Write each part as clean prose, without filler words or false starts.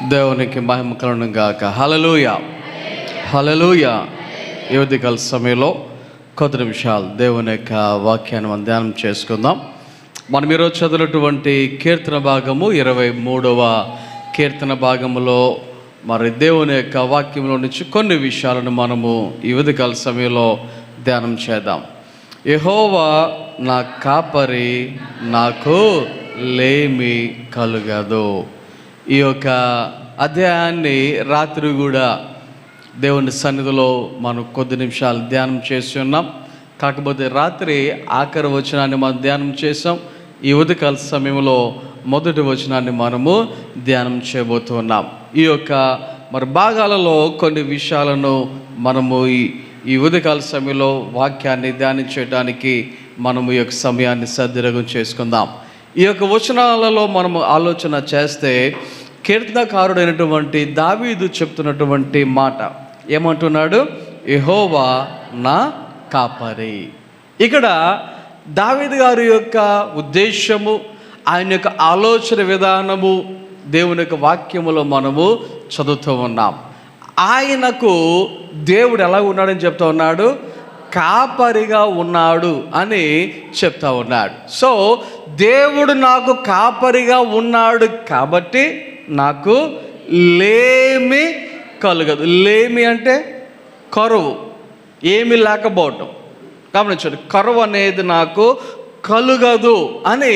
దేవునికి మహిమ కలుగును గాక. హల్లెలూయా, హల్లెలూయా. ఈ ఉదయకాల సమయంలో కొద్ది నిమిషాలు దేవుని యొక్క వాక్యాన్ని మనం ధ్యానం చేసుకుందాం. మనం ఈరోజు చదివినటువంటి కీర్తన భాగము 23వ కీర్తన భాగములో మరి దేవుని యొక్క వాక్యంలో నుంచి కొన్ని విషయాలను మనము ఈ ఉదయకాల సమయంలో ధ్యానం చేద్దాం. యెహోవా నా కాపరి, నాకు లేమి కలుగదు. ఈ యొక్క అధ్యాయాన్ని రాత్రి కూడా దేవుని సన్నిధిలో మనం కొద్ది నిమిషాలు ధ్యానం చేసి ఉన్నాం. కాకపోతే రాత్రి ఆఖరి వచనాన్ని మనం ధ్యానం చేసాం. ఈ ఉదయకాల సమయంలో మొదటి వచనాన్ని మనము ధ్యానం చేయబోతున్నాం. ఈ యొక్క మరి భాగాలలో కొన్ని విషయాలను మనము ఈ ఉదయకాల సమయంలో వాక్యాన్ని ధ్యానించడానికి మనము ఈ యొక్క సమయాన్ని సద్వినియోగం చేసుకుందాం. ఈ యొక్క వచనాలలో మనము ఆలోచన చేస్తే కీర్తనకారుడైనటువంటి దావీదు చెప్తున్నటువంటి మాట ఏమంటున్నాడు? యెహోవా నా కాపరి. ఇక్కడ దావీదు గారి యొక్క ఉద్దేశము, ఆయన యొక్క ఆలోచన విధానము దేవుని యొక్క వాక్యములో మనము చదువుతూ ఉన్నాం. ఆయనకు దేవుడు ఎలా ఉన్నాడని చెప్తా ఉన్నాడు? కాపరిగా ఉన్నాడు అని చెప్తా ఉన్నాడు. సో దేవుడు నాకు కాపరిగా ఉన్నాడు కాబట్టి నాకు లేమి కలుగదు. లేమి అంటే కరువు, ఏమి లేకపోవటం. గమనించండి, కరువు అనేది నాకు కలుగదు అని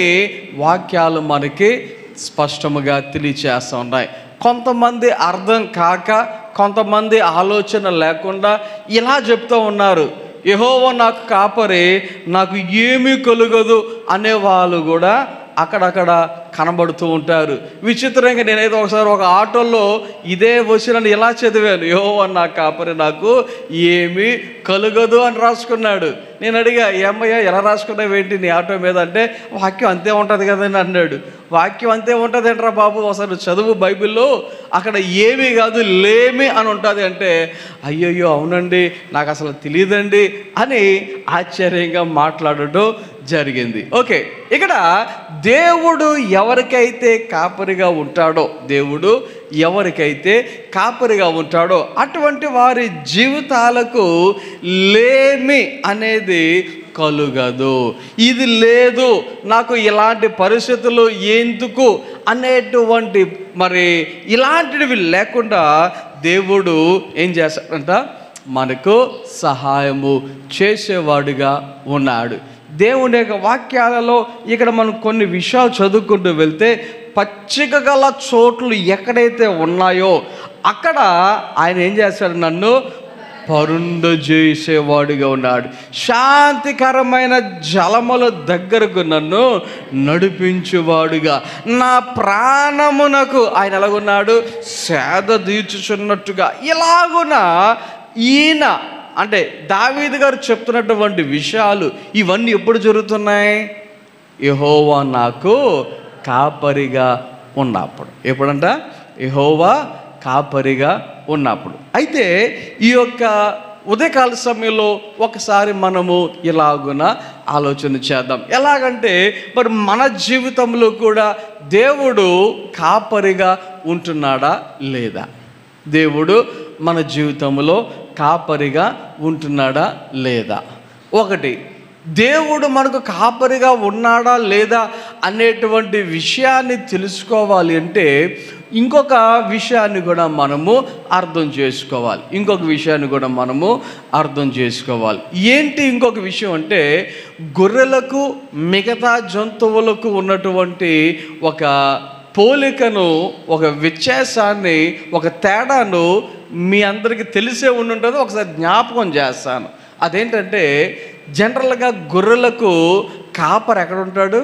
వాక్యాలు మనకి స్పష్టముగా తెలియచేస్తూ ఉన్నాయి. కొంతమంది అర్థం కాక, కొంతమంది ఆలోచన లేకుండా ఇలా చెప్తూ ఉన్నారు, యెహోవా నాకు కాపరి, నాకు ఏమీ కలుగదు అనే వాళ్ళు కూడా అక్కడక్కడ కనబడుతూ ఉంటారు. విచిత్రంగా నేనైతే ఒకసారి ఒక ఆటోలో ఇదే వచనాన్ని ఇలా చదివాను, యెహోవా నా కాపరి, నాకు ఏమీ కలుగదు అని రాసుకున్నాడు. నేను అడిగా, ఏమయ్యా ఎలా రాసుకున్నావు ఏంటి నీ ఆటో మీద అంటే, వాక్యం అంతే ఉంటుంది కదని అన్నాడు. వాక్యం అంతే ఉంటుంది ఏంట్రా బాబు, అసలు చదువు బైబిల్లో అక్కడ ఏమీ కాదు లేమి అని ఉంటుంది అంటే, అయ్యయ్యో అవునండి నాకు అసలు తెలియదండి అని ఆశ్చర్యంగా మాట్లాడటం జరిగింది. ఓకే, ఇక్కడ దేవుడు ఎవరికైతే కాపరిగా ఉంటాడో, దేవుడు ఎవరికైతే కాపరిగా ఉంటాడో అటువంటి వారి జీవితాలకు లేమి అనేది కలుగదు. ఇది లేదు, నాకు ఇలాంటి పరిస్థితులు ఎందుకు అనేటువంటి మరి ఇలాంటివి లేకుండా దేవుడు ఏం చేస్తాడంట? మనకు సహాయము చేసేవాడుగా ఉన్నాడు. దేవుని యొక్క వాక్యాలలో ఇక్కడ మనం కొన్ని విషయాలు చదువుకుంటూ వెళ్తే, పచ్చిక గల చోట్లు ఎక్కడైతే ఉన్నాయో అక్కడ ఆయన ఏం చేస్తాడు? నన్ను పరుండజేసేవాడుగా ఉన్నాడు. శాంతికరమైన జలముల దగ్గరకు నన్ను నడిపించువాడుగా, నా ప్రాణమునకు ఆయన ఎలాగున్నాడు? సేద తీర్చుచున్నట్టుగా. ఇలాగున ఈయన అంటే దావీదు గారు చెప్తున్నటువంటి విషయాలు ఇవన్నీ ఎప్పుడు జరుగుతున్నాయి? యెహోవా నాకు కాపరిగా ఉన్నప్పుడు. ఎప్పుడంట? యెహోవా కాపరిగా ఉన్నప్పుడు. అయితే ఈ యొక్క ఉదయకాల సమయంలో ఒకసారి మనము ఇలాగున ఆలోచన చేద్దాం. ఎలాగంటే మరి మన జీవితంలో కూడా దేవుడు కాపరిగా ఉంటున్నాడా లేదా? దేవుడు మన జీవితంలో కాపరిగా ఉంటున్నాడా లేదా? ఒకటి, దేవుడు మనకు కాపరిగా ఉన్నాడా లేదా అనేటువంటి విషయాన్ని తెలుసుకోవాలి అంటే ఇంకొక విషయాన్ని కూడా మనము అర్థం చేసుకోవాలి. ఏంటి ఇంకొక విషయం అంటే, గొర్రెలకు మిగతా జంతువులకు ఉన్నటువంటి ఒక పోలికను, ఒక వ్యత్యాసాన్ని, ఒక తేడాను మీ అందరికీ తెలిసే ఉంటుందో ఒకసారి జ్ఞాపకం చేస్తాను. అదేంటంటే, జనరల్గా గొర్రెలకు కాపరి ఎక్కడ ఉంటాడు?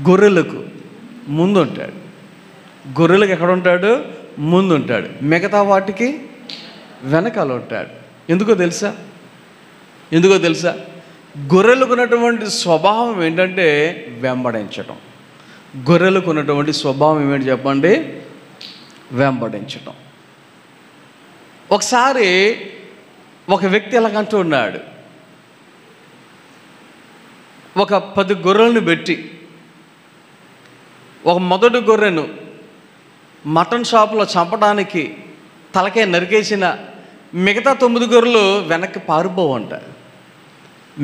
గొర్రెలకు ముందు ఉంటాడు. గొర్రెలకు ఎక్కడ ఉంటాడు? ముందు ఉంటాడు. మిగతా వాటికి వెనకాల ఉంటాడు. ఎందుకో తెలుసా? గొర్రెలకు ఉన్నటువంటి స్వభావం ఏంటంటే వెంబడించటం. గొర్రెలకు ఉన్నటువంటి స్వభావం ఏమిటి చెప్పండి? వెంబడించటం. ఒకసారి ఒక వ్యక్తి ఎలాగంటూ ఉన్నాడు, ఒక 10 గొర్రెలను పెట్టి ఒక మొదటి గొర్రెను మటన్ షాపులో చంపడానికి తలకే నరికేసిన మిగతా 9 గొర్రెలు వెనక్కి పారిపోవంట.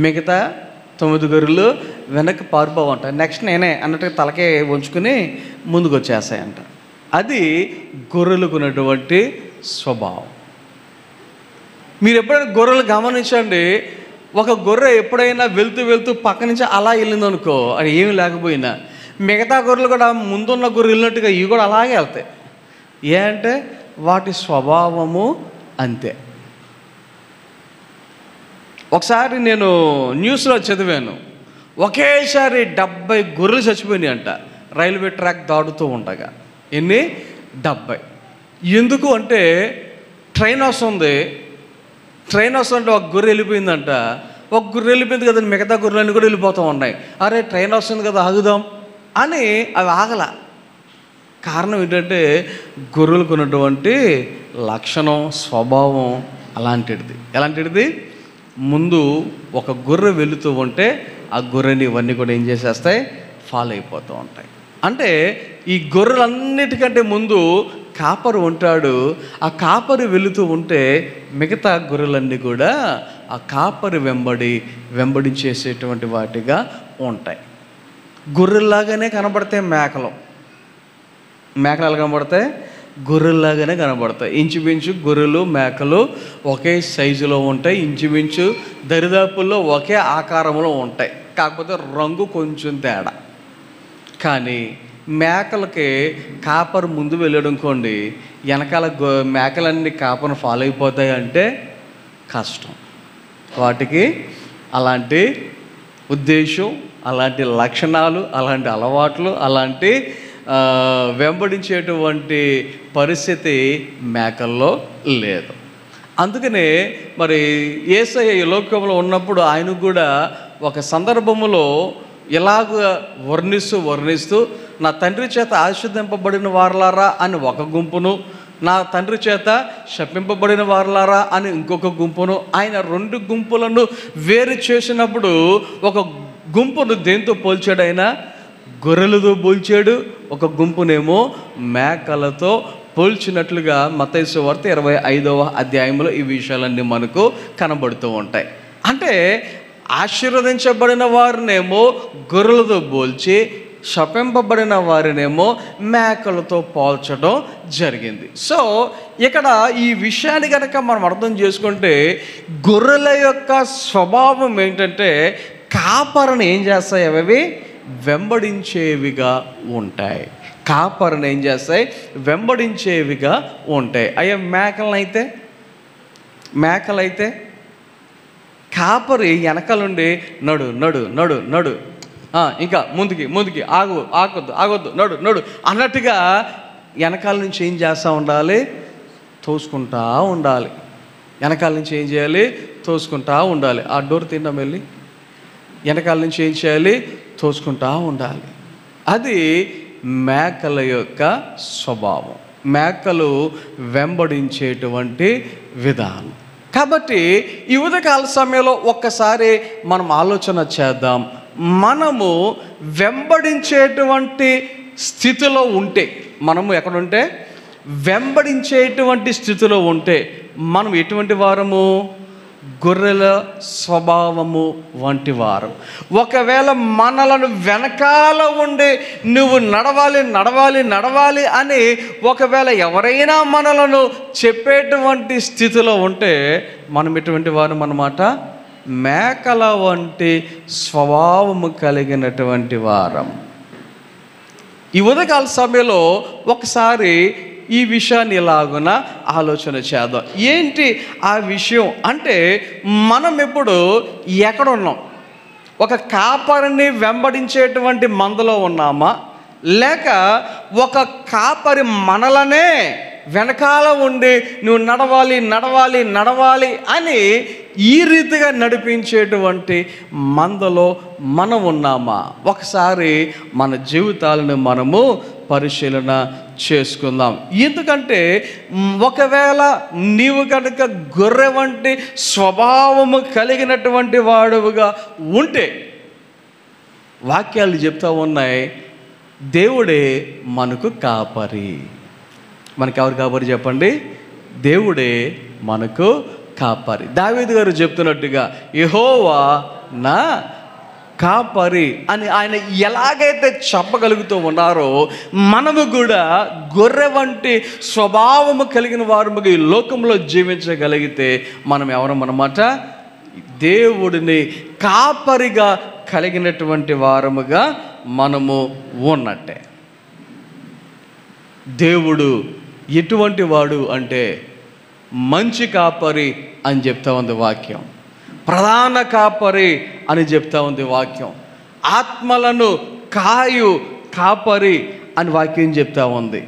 మిగతా 9 గొర్రెలు వెనక్కి పారిపోవంట. నెక్స్ట్ నేనే అన్నట్టుగా తలకే ఉంచుకుని ముందుకు వచ్చేస్తాయంట. అది గొర్రెలకు ఉన్నటువంటి స్వభావం. మీరు ఎప్పుడైనా గొర్రెలు గమనించండి. ఒక గొర్రె ఎప్పుడైనా వెళ్తూ వెళ్తూ పక్క నుంచి అలా వెళ్ళిందనుకో, అది ఏమి లేకపోయినా మిగతా గొర్రెలు కూడా ముందున్న గొర్రెలు వెళ్ళినట్టుగా ఇవి కూడా అలాగే వెళ్తాయి. ఏ అంటే వాటి స్వభావము అంతే. ఒకసారి నేను న్యూస్లో చదివాను, ఒకేసారి 70 గొర్రెలు చచ్చిపోయినాయి అంట రైల్వే ట్రాక్ దాటుతూ ఉండగా. ఎన్ని? 70. ఎందుకు అంటే ట్రైన్ వస్తుంది అంటే ఒక గొర్రె వెళ్ళిపోయిందంట. ఒక గొర్రె వెళ్ళిపోయింది కదా, మిగతా గొర్రెలన్నీ కూడా వెళ్ళిపోతూ ఉన్నాయి. అరే ట్రైన్ వస్తుంది కదా ఆగుదాం అని అవి ఆగల. కారణం ఏంటంటే గొర్రెలకు ఉన్నటువంటి లక్షణం, స్వభావం అలాంటిది. ఎలాంటిది? ముందు ఒక గొర్రె వెళుతూ ఉంటే ఆ గొర్రెని ఇవన్నీ కూడా ఏం చేసేస్తాయి? ఫాలో అయిపోతూ ఉంటాయి. అంటే ఈ గొర్రెలన్నిటికంటే ముందు కాపరి ఉంటాడు. ఆ కాపరి వెళుతూ ఉంటే మిగతా గొర్రెలన్నీ కూడా ఆ కాపరి వెంబడించేసేటువంటి వాటిగా ఉంటాయి. గొర్రెల్లాగానే కనబడతాయి మేకలు. మేకలు కనబడతాయి, గొర్రెల్లాగానే కనబడతాయి. ఇంచుమించు గొర్రెలు మేకలు ఒకే సైజులో ఉంటాయి. ఇంచుమించు దరిదాపుల్లో ఒకే ఆకారంలో ఉంటాయి. కాకపోతే రంగు కొంచెం తేడా. కానీ మేకలకి కాపరు ముందు వెళ్ళడుకోండి, వెనకాల మేకలన్నీ కాపర్ను ఫాలో అయిపోతాయి అంటే కష్టం. వాటికి అలాంటి ఉద్దేశం, అలాంటి లక్షణాలు, అలాంటి అలవాట్లు, అలాంటి వెంబడించేటువంటి పరిస్థితి మేకల్లో లేదు. అందుకనే మరి యేసయ్య ఈ లోకంలో ఉన్నప్పుడు ఆయన కూడా ఒక సందర్భంలో ఇలాగ వర్ణిస్తూ నా తండ్రి చేత ఆశీర్వదింపబడిన వారలారా అని ఒక గుంపును, నా తండ్రి చేత శపింపబడిన వారలారా అని ఇంకొక గుంపును, ఆయన 2 గుంపులను వేరు చేసినప్పుడు ఒక గుంపును దేంతో పోల్చాడు? ఆయన గొర్రెలతో పోల్చాడు. ఒక గుంపునేమో మేకలతో పోల్చినట్లుగా మత్తయి సువార్త 25వ అధ్యాయంలో ఈ విషయాలన్నీ మనకు కనబడుతూ ఉంటాయి. అంటే ఆశీర్వదించబడిన వారినేమో గొర్రెలతో పోల్చి, శపింపబడిన వారినేమో మేకలతో పోల్చడం జరిగింది. సో ఇక్కడ ఈ విషయాన్ని కనుక మనం అర్థం చేసుకుంటే గొర్రెల యొక్క స్వభావం ఏంటంటే కాపరిని ఏం చేస్తాయి? అవి వెంబడించేవిగా ఉంటాయి. కాపరిని ఏం చేస్తాయి? వెంబడించేవిగా ఉంటాయి. అయ్యా మేకలైతే కాపరి వెనకలుండి నడు నడు నడు నడు, ఇంకా ముందుకి ఆగొద్దు నడు అన్నట్టుగా వెనకాల నుంచి ఏం చేస్తూ ఉండాలి? తోసుకుంటా ఉండాలి. వెనకాల నుంచి ఏం చేయాలి? తోసుకుంటా ఉండాలి. ఆ డోర్ తింటాం వెళ్ళి వెనకాల నుంచి ఏం చేయాలి? తోసుకుంటా ఉండాలి. అది మేకల యొక్క స్వభావం, మేకలు వెంబడించేటువంటి విధానం. కాబట్టి ఈ ఉదయకాల సమయంలో ఒక్కసారి మనం ఆలోచన చేద్దాం. మనము వెంబడించేటువంటి స్థితిలో ఉంటే, మనము ఎక్కడుంటే వెంబడించేటువంటి స్థితిలో ఉంటే మనం ఎటువంటి వారము? గొర్రెల స్వభావము వంటి వారు. ఒకవేళ మనలను వెనకాల ఉండి నువ్వు నడవాలి అని ఒకవేళ ఎవరైనా మనలను చెప్పేటువంటి స్థితిలో ఉంటే మనం ఎటువంటి వారం అన్నమాట? మేకల వంటి స్వభావము కలిగినటువంటి వారం. ఈ ఉదయకాల సమయంలో ఒకసారి ఈ విషయాన్ని ఇలాగున ఆలోచన చేద్దాం. ఏంటి ఆ విషయం అంటే, మనం ఇప్పుడు ఎక్కడున్నాం? ఒక కాపరిని వెంబడించేటువంటి మందలో ఉన్నామా, లేక ఒక కాపరి మనలనే వెనకాల ఉండి నువ్వు నడవాలి అని ఈ రీతిగా నడిపించేటువంటి మందలో మనం ఉన్నామా? ఒకసారి మన జీవితాలను మనము పరిశీలన చేసుకుందాం. ఎందుకంటే ఒకవేళ నీవు కనుక గొర్రె వంటి స్వభావము కలిగినటువంటి వాడుగా ఉంటే, వాక్యాలు చెప్తా ఉన్నాయి, దేవుడే మనకు కాపరి. మనకి ఎవరు కాపరి చెప్పండి? దేవుడే మనకు కాపరి. దావీదు గారు చెప్తున్నట్టుగా యెహోవా నా కాపరి అని ఆయన ఎలాగైతే చెప్పగలుగుతూ ఉన్నారో, మనము కూడా గొర్రె వంటి స్వభావము కలిగిన వారముగా ఈ లోకంలో జీవించగలిగితే మనం ఎవరమన్నమాట? దేవుడిని కాపరిగా కలిగినటువంటి వారముగా మనము ఉన్నట్టే. దేవుడు ఎటువంటి వాడు అంటే మంచి కాపరి అని చెప్తా ఉంది వాక్యం. ప్రధాన కాపరి అని చెప్తా ఉంది వాక్యం. ఆత్మలను కాయు కాపరి అని వాక్యం చెప్తా ఉంది.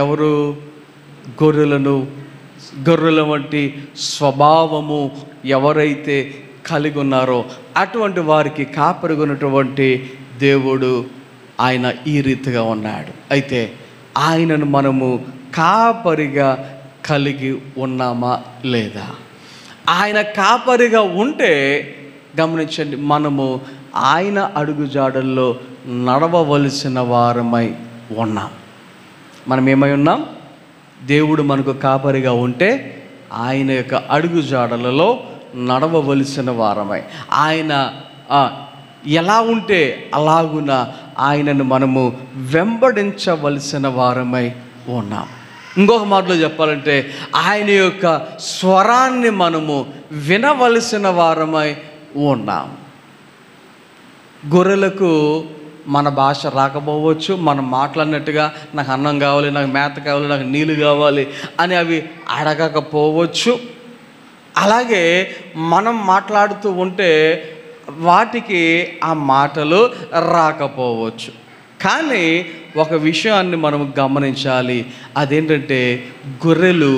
ఎవరు? గొర్రెల వంటి స్వభావము ఎవరైతే కలిగి ఉన్నారో అటువంటి వారికి కాపరిగా ఉన్నటువంటి దేవుడు ఆయన ఈ రీతిగా ఉన్నాడు. అయితే ఆయనను మనము కాపరిగా కలిగి ఉన్నామా లేదా? ఆయన కాపరిగా ఉంటే గమనించండి, మనము ఆయన అడుగుజాడల్లో నడవవలసిన వారమై ఉన్నాం. మనం ఏమై ఉన్నాం? దేవుడు మనకు కాపరిగా ఉంటే ఆయన యొక్క అడుగుజాడలలో నడవవలసిన వారమై, ఆయన ఎలా ఉంటే అలాగున ఆయనను మనము వెంబడించవలసిన వారమై ఉన్నాం. ఇంకొక మాటలో చెప్పాలంటే ఆయన యొక్క స్వరాన్ని మనము వినవలసిన వారమై ఉన్నాం. గొర్రెలకు మన భాష రాకపోవచ్చు, మనం మాట్లాడినట్టుగా నాకు అన్నం కావాలి, నాకు మేత కావాలి, నాకు నీళ్ళు కావాలి అని అవి అడగకపోవచ్చు. అలాగే మనం మాట్లాడుతూ ఉంటే వాటికి ఆ మాటలు రాకపోవచ్చు. కానీ ఒక విషయాన్ని మనం గమనించాలి. అదేంటంటే గొర్రెలు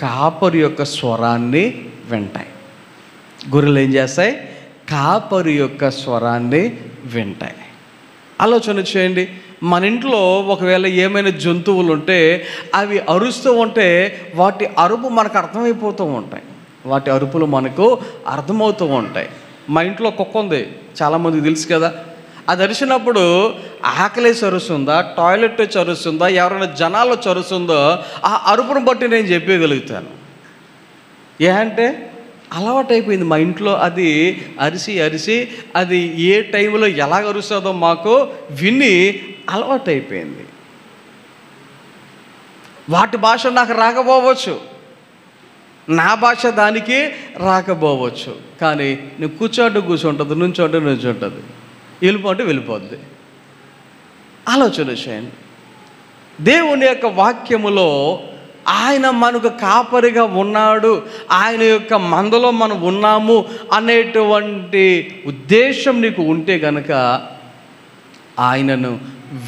కాపరి యొక్క స్వరాన్ని వింటాయి. గొర్రెలు ఏం చేస్తాయి? కాపరి యొక్క స్వరాన్ని వింటాయి. ఆలోచన చేయండి, మన ఇంట్లో ఒకవేళ ఏమైనా జంతువులు ఉంటే అవి అరుస్తూ ఉంటే వాటి అరుపు మనకు అర్థమైపోతూ ఉంటాయి, వాటి అరుపులు మనకు అర్థమవుతూ ఉంటాయి. మా ఇంట్లో కుక్క ఉంది, చాలామందికి తెలుసు కదా. అది అరిచినప్పుడు ఆకలేసి అరుస్తుందా, టాయిలెట్ వచ్చి అరుస్తుందా, ఎవరైనా జనాలు వచ్చి అరుస్తుందో ఆ అరుపును బట్టి నేను చెప్పగలుగుతాను. ఏ అంటే అలవాటు అయిపోయింది మా ఇంట్లో. అది అరిసి అరిసి అది ఏ టైంలో ఎలాగ అరుస్తుందో మాకు విని అలవాటు అయిపోయింది. వాటి భాష నాకు రాకపోవచ్చు, నా భాష దానికి రాకపోవచ్చు. కానీ నువ్వు కూర్చుంటుంది, నుంచుంటుంది, వెళ్ళిపోతే వెళ్ళిపోద్ది. ఆలోచన చేయండి. దేవుని యొక్క వాక్యములో ఆయన మనకు కాపరిగా ఉన్నాడు, ఆయన యొక్క మందలో మనం ఉన్నాము అనేటువంటి ఉద్దేశం నీకు ఉంటే గనక ఆయనను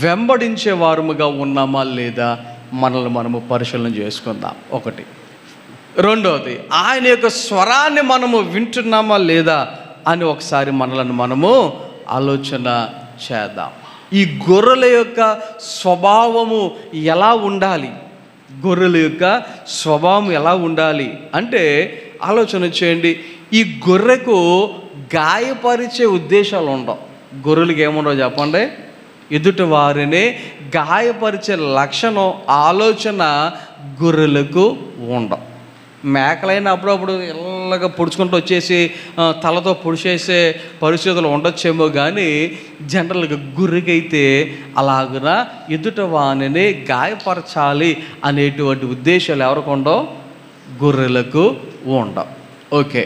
వెంబడించే వారముగా ఉన్నామా లేదా మనల్ని మనము పరిశీలన చేసుకుందాం. ఒకటి. రెండవది, ఆయన యొక్క స్వరాన్ని మనము వింటున్నామా లేదా అని ఒకసారి మనలను మనము ఆలోచన చేద్దాం. ఈ గొర్రెల యొక్క స్వభావము ఎలా ఉండాలి? గొర్రెల యొక్క స్వభావం ఎలా ఉండాలి అంటే ఆలోచన చేయండి. ఈ గొర్రెకు గాయపరిచే ఉద్దేశాలు ఉండవు. గొర్రెలకు ఏముండవు చెప్పండి? ఎదుటి వారిని గాయపరిచే లక్షణం, ఆలోచన గొర్రెలకు ఉండవు. మేకలైన అప్పుడప్పుడు ఇలాగ పొడుచుకుంటూ వచ్చేసి తలతో పొడిచేసే పరిస్థితులు ఉండొచ్చేమో, కానీ జనరల్గా గొర్రెకైతే అలాగున ఎదుట వాణిని గాయపరచాలి అనేటువంటి ఉద్దేశాలు ఎవరికి ఉండవు? గొర్రెలకు ఉండవు. ఓకే.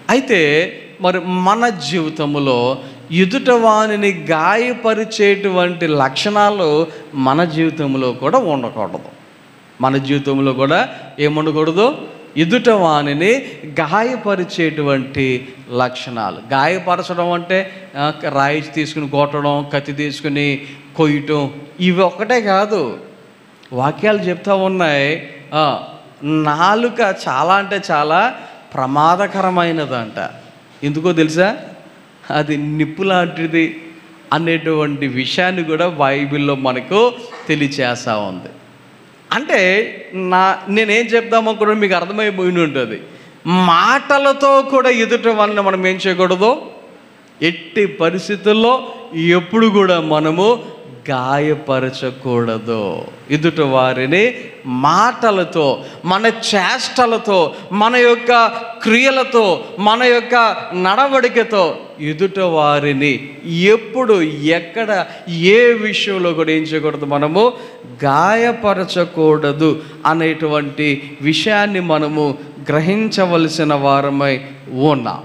అయితే మరి మన జీవితంలో ఎదుట వాణిని గాయపరిచేటువంటి లక్షణాలు మన జీవితంలో కూడా ఉండకూడదు. మన జీవితంలో కూడా ఏముండకూడదు? ఎదుట వాణిని గాయపరిచేటువంటి లక్షణాలు. గాయపరచడం అంటే రాయి తీసుకుని కొట్టడం, కత్తి తీసుకుని కొయ్యటం, ఇవి ఒక్కటే కాదు. వాక్యాలు చెప్తా ఉన్నాయి, నాలుక చాలా అంటే చాలా ప్రమాదకరమైనదంట. ఎందుకో తెలుసా? అది నిప్పు లాంటిది అనేటువంటి విషయాన్ని కూడా బైబిల్లో మనకు తెలియచేస్తూ ఉంది. అంటే నేనేం చెప్దామనుకున్నా మీకు అర్థమైపోయి ఉంటుంది. మాటలతో కూడా ఎదుట వాళ్ళని మనం ఏం చేయకూడదు? ఎట్టి పరిస్థితుల్లో ఎప్పుడు కూడా మనము గాయపరచకూడదు. ఎదుట వారిని మాటలతో, మన చేష్టలతో, మన యొక్క క్రియలతో, మన యొక్క నడవడికతో ఎదుట వారిని ఎప్పుడు, ఎక్కడ, ఏ విషయంలో కూడా ఏం చేయకూడదు, మనము గాయపరచకూడదు అనేటువంటి విషయాన్ని మనము గ్రహించవలసిన వారమై ఉన్నాం.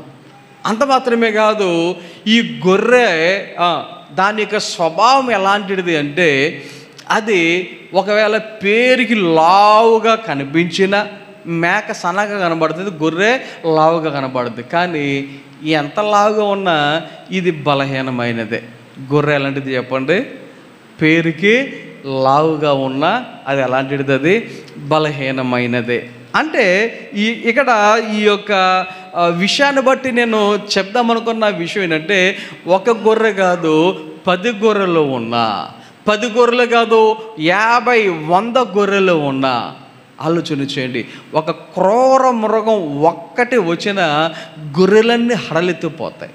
అంత మాత్రమే కాదు, ఈ గొర్రె దాని యొక్క స్వభావం ఎలాంటిది అంటే, అది ఒకవేళ పేరుకి లావుగా కనిపించిన, మేక సన్నగా కనబడుతుంది, గొర్రె లావుగా కనబడుతుంది. కానీ ఎంత లావుగా ఉన్నా ఇది బలహీనమైనదే. గొర్రె ఎలాంటిది చెప్పండి? పేరుకి లావుగా ఉన్నా అది ఎలాంటిది? అది బలహీనమైనదే. అంటే ఇక్కడ ఈ యొక్క విషయాన్ని బట్టి నేను చెప్దామనుకున్న విషయం ఏంటంటే, ఒక గొర్రె కాదు 10 గొర్రెలు ఉన్నా, 10 గొర్రెలు కాదు 50, 100 గొర్రెలు ఉన్నా, ఆలోచన చేయండి, ఒక క్రూర మృగం ఒక్కటి వచ్చిన గొర్రెలన్నీ హడలెత్తిపోతాయి.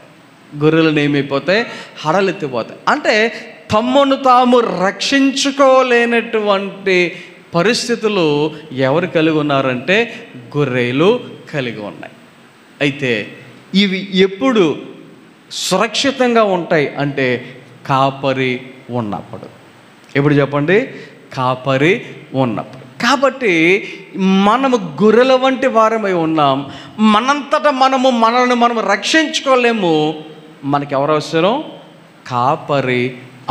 గొర్రెలను ఏమైపోతాయి? హడలెత్తిపోతాయి. అంటే తమను తాము రక్షించుకోలేనటువంటి పరిస్థితులు ఎవరు కలిగి ఉన్నారంటే గొర్రెలు కలిగి ఉన్నాయి. అయితే ఇవి ఎప్పుడు సురక్షితంగా ఉంటాయి అంటే కాపరి ఉన్నప్పుడు. ఎప్పుడు చెప్పండి? కాపరి ఉన్నప్పుడు. కాబట్టి మనము గొర్రెల వంటి వారమై ఉన్నాం. మనంతటా మనల్ని మనం రక్షించుకోలేము. మనకి ఎవరు అవసరం? కాపరి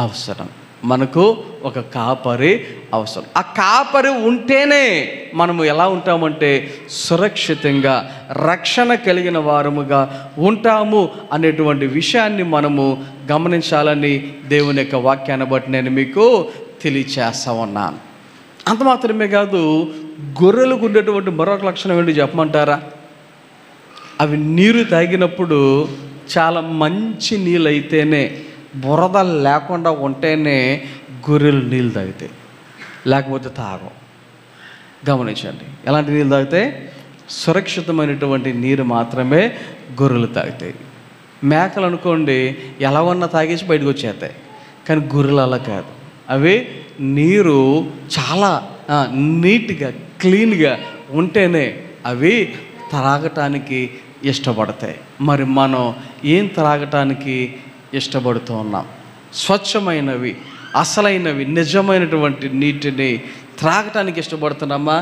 అవసరం. మనకు ఒక కాపరి అవసరం. ఆ కాపరి ఉంటేనే మనము ఎలా ఉంటామంటే సురక్షితంగా, రక్షణ కలిగిన వారముగా ఉంటాము అనేటువంటి విషయాన్ని మనము గమనించాలని దేవుని యొక్క వాక్యాన్ని బట్టి నేను మీకు తెలియచేస్తా ఉన్నాను. అంత మాత్రమే కాదు, గొర్రెలకు ఉండేటువంటి మరొక లక్షణం ఏంటి చెప్పమంటారా? అవి నీరు తాగినప్పుడు చాలా మంచి నీళ్ళు అయితేనే, బురద లేకుండా ఉంటేనే గొర్రెలు నీళ్ళు తాగుతాయి, లేకపోతే తాగం. గమనించండి, ఎలాంటి నీళ్ళు తాగుతాయి? సురక్షితమైనటువంటి నీరు మాత్రమే గొర్రెలు తాగుతాయి. మేకలు అనుకోండి, ఎలా ఉన్నా తాగేసి బయటకు వచ్చేస్తాయి. కానీ గొర్రెలు అలా కాదు. అవి నీరు చాలా నీట్గా, క్లీన్గా ఉంటేనే అవి త్రాగటానికి ఇష్టపడతాయి. మరి మనం ఏం త్రాగటానికి ఇష్టపడుతూ ఉన్నాం? స్వచ్ఛమైనవి, అసలైనవి, నిజమైనటువంటి నీటిని త్రాగటానికి ఇష్టపడుతున్నామా?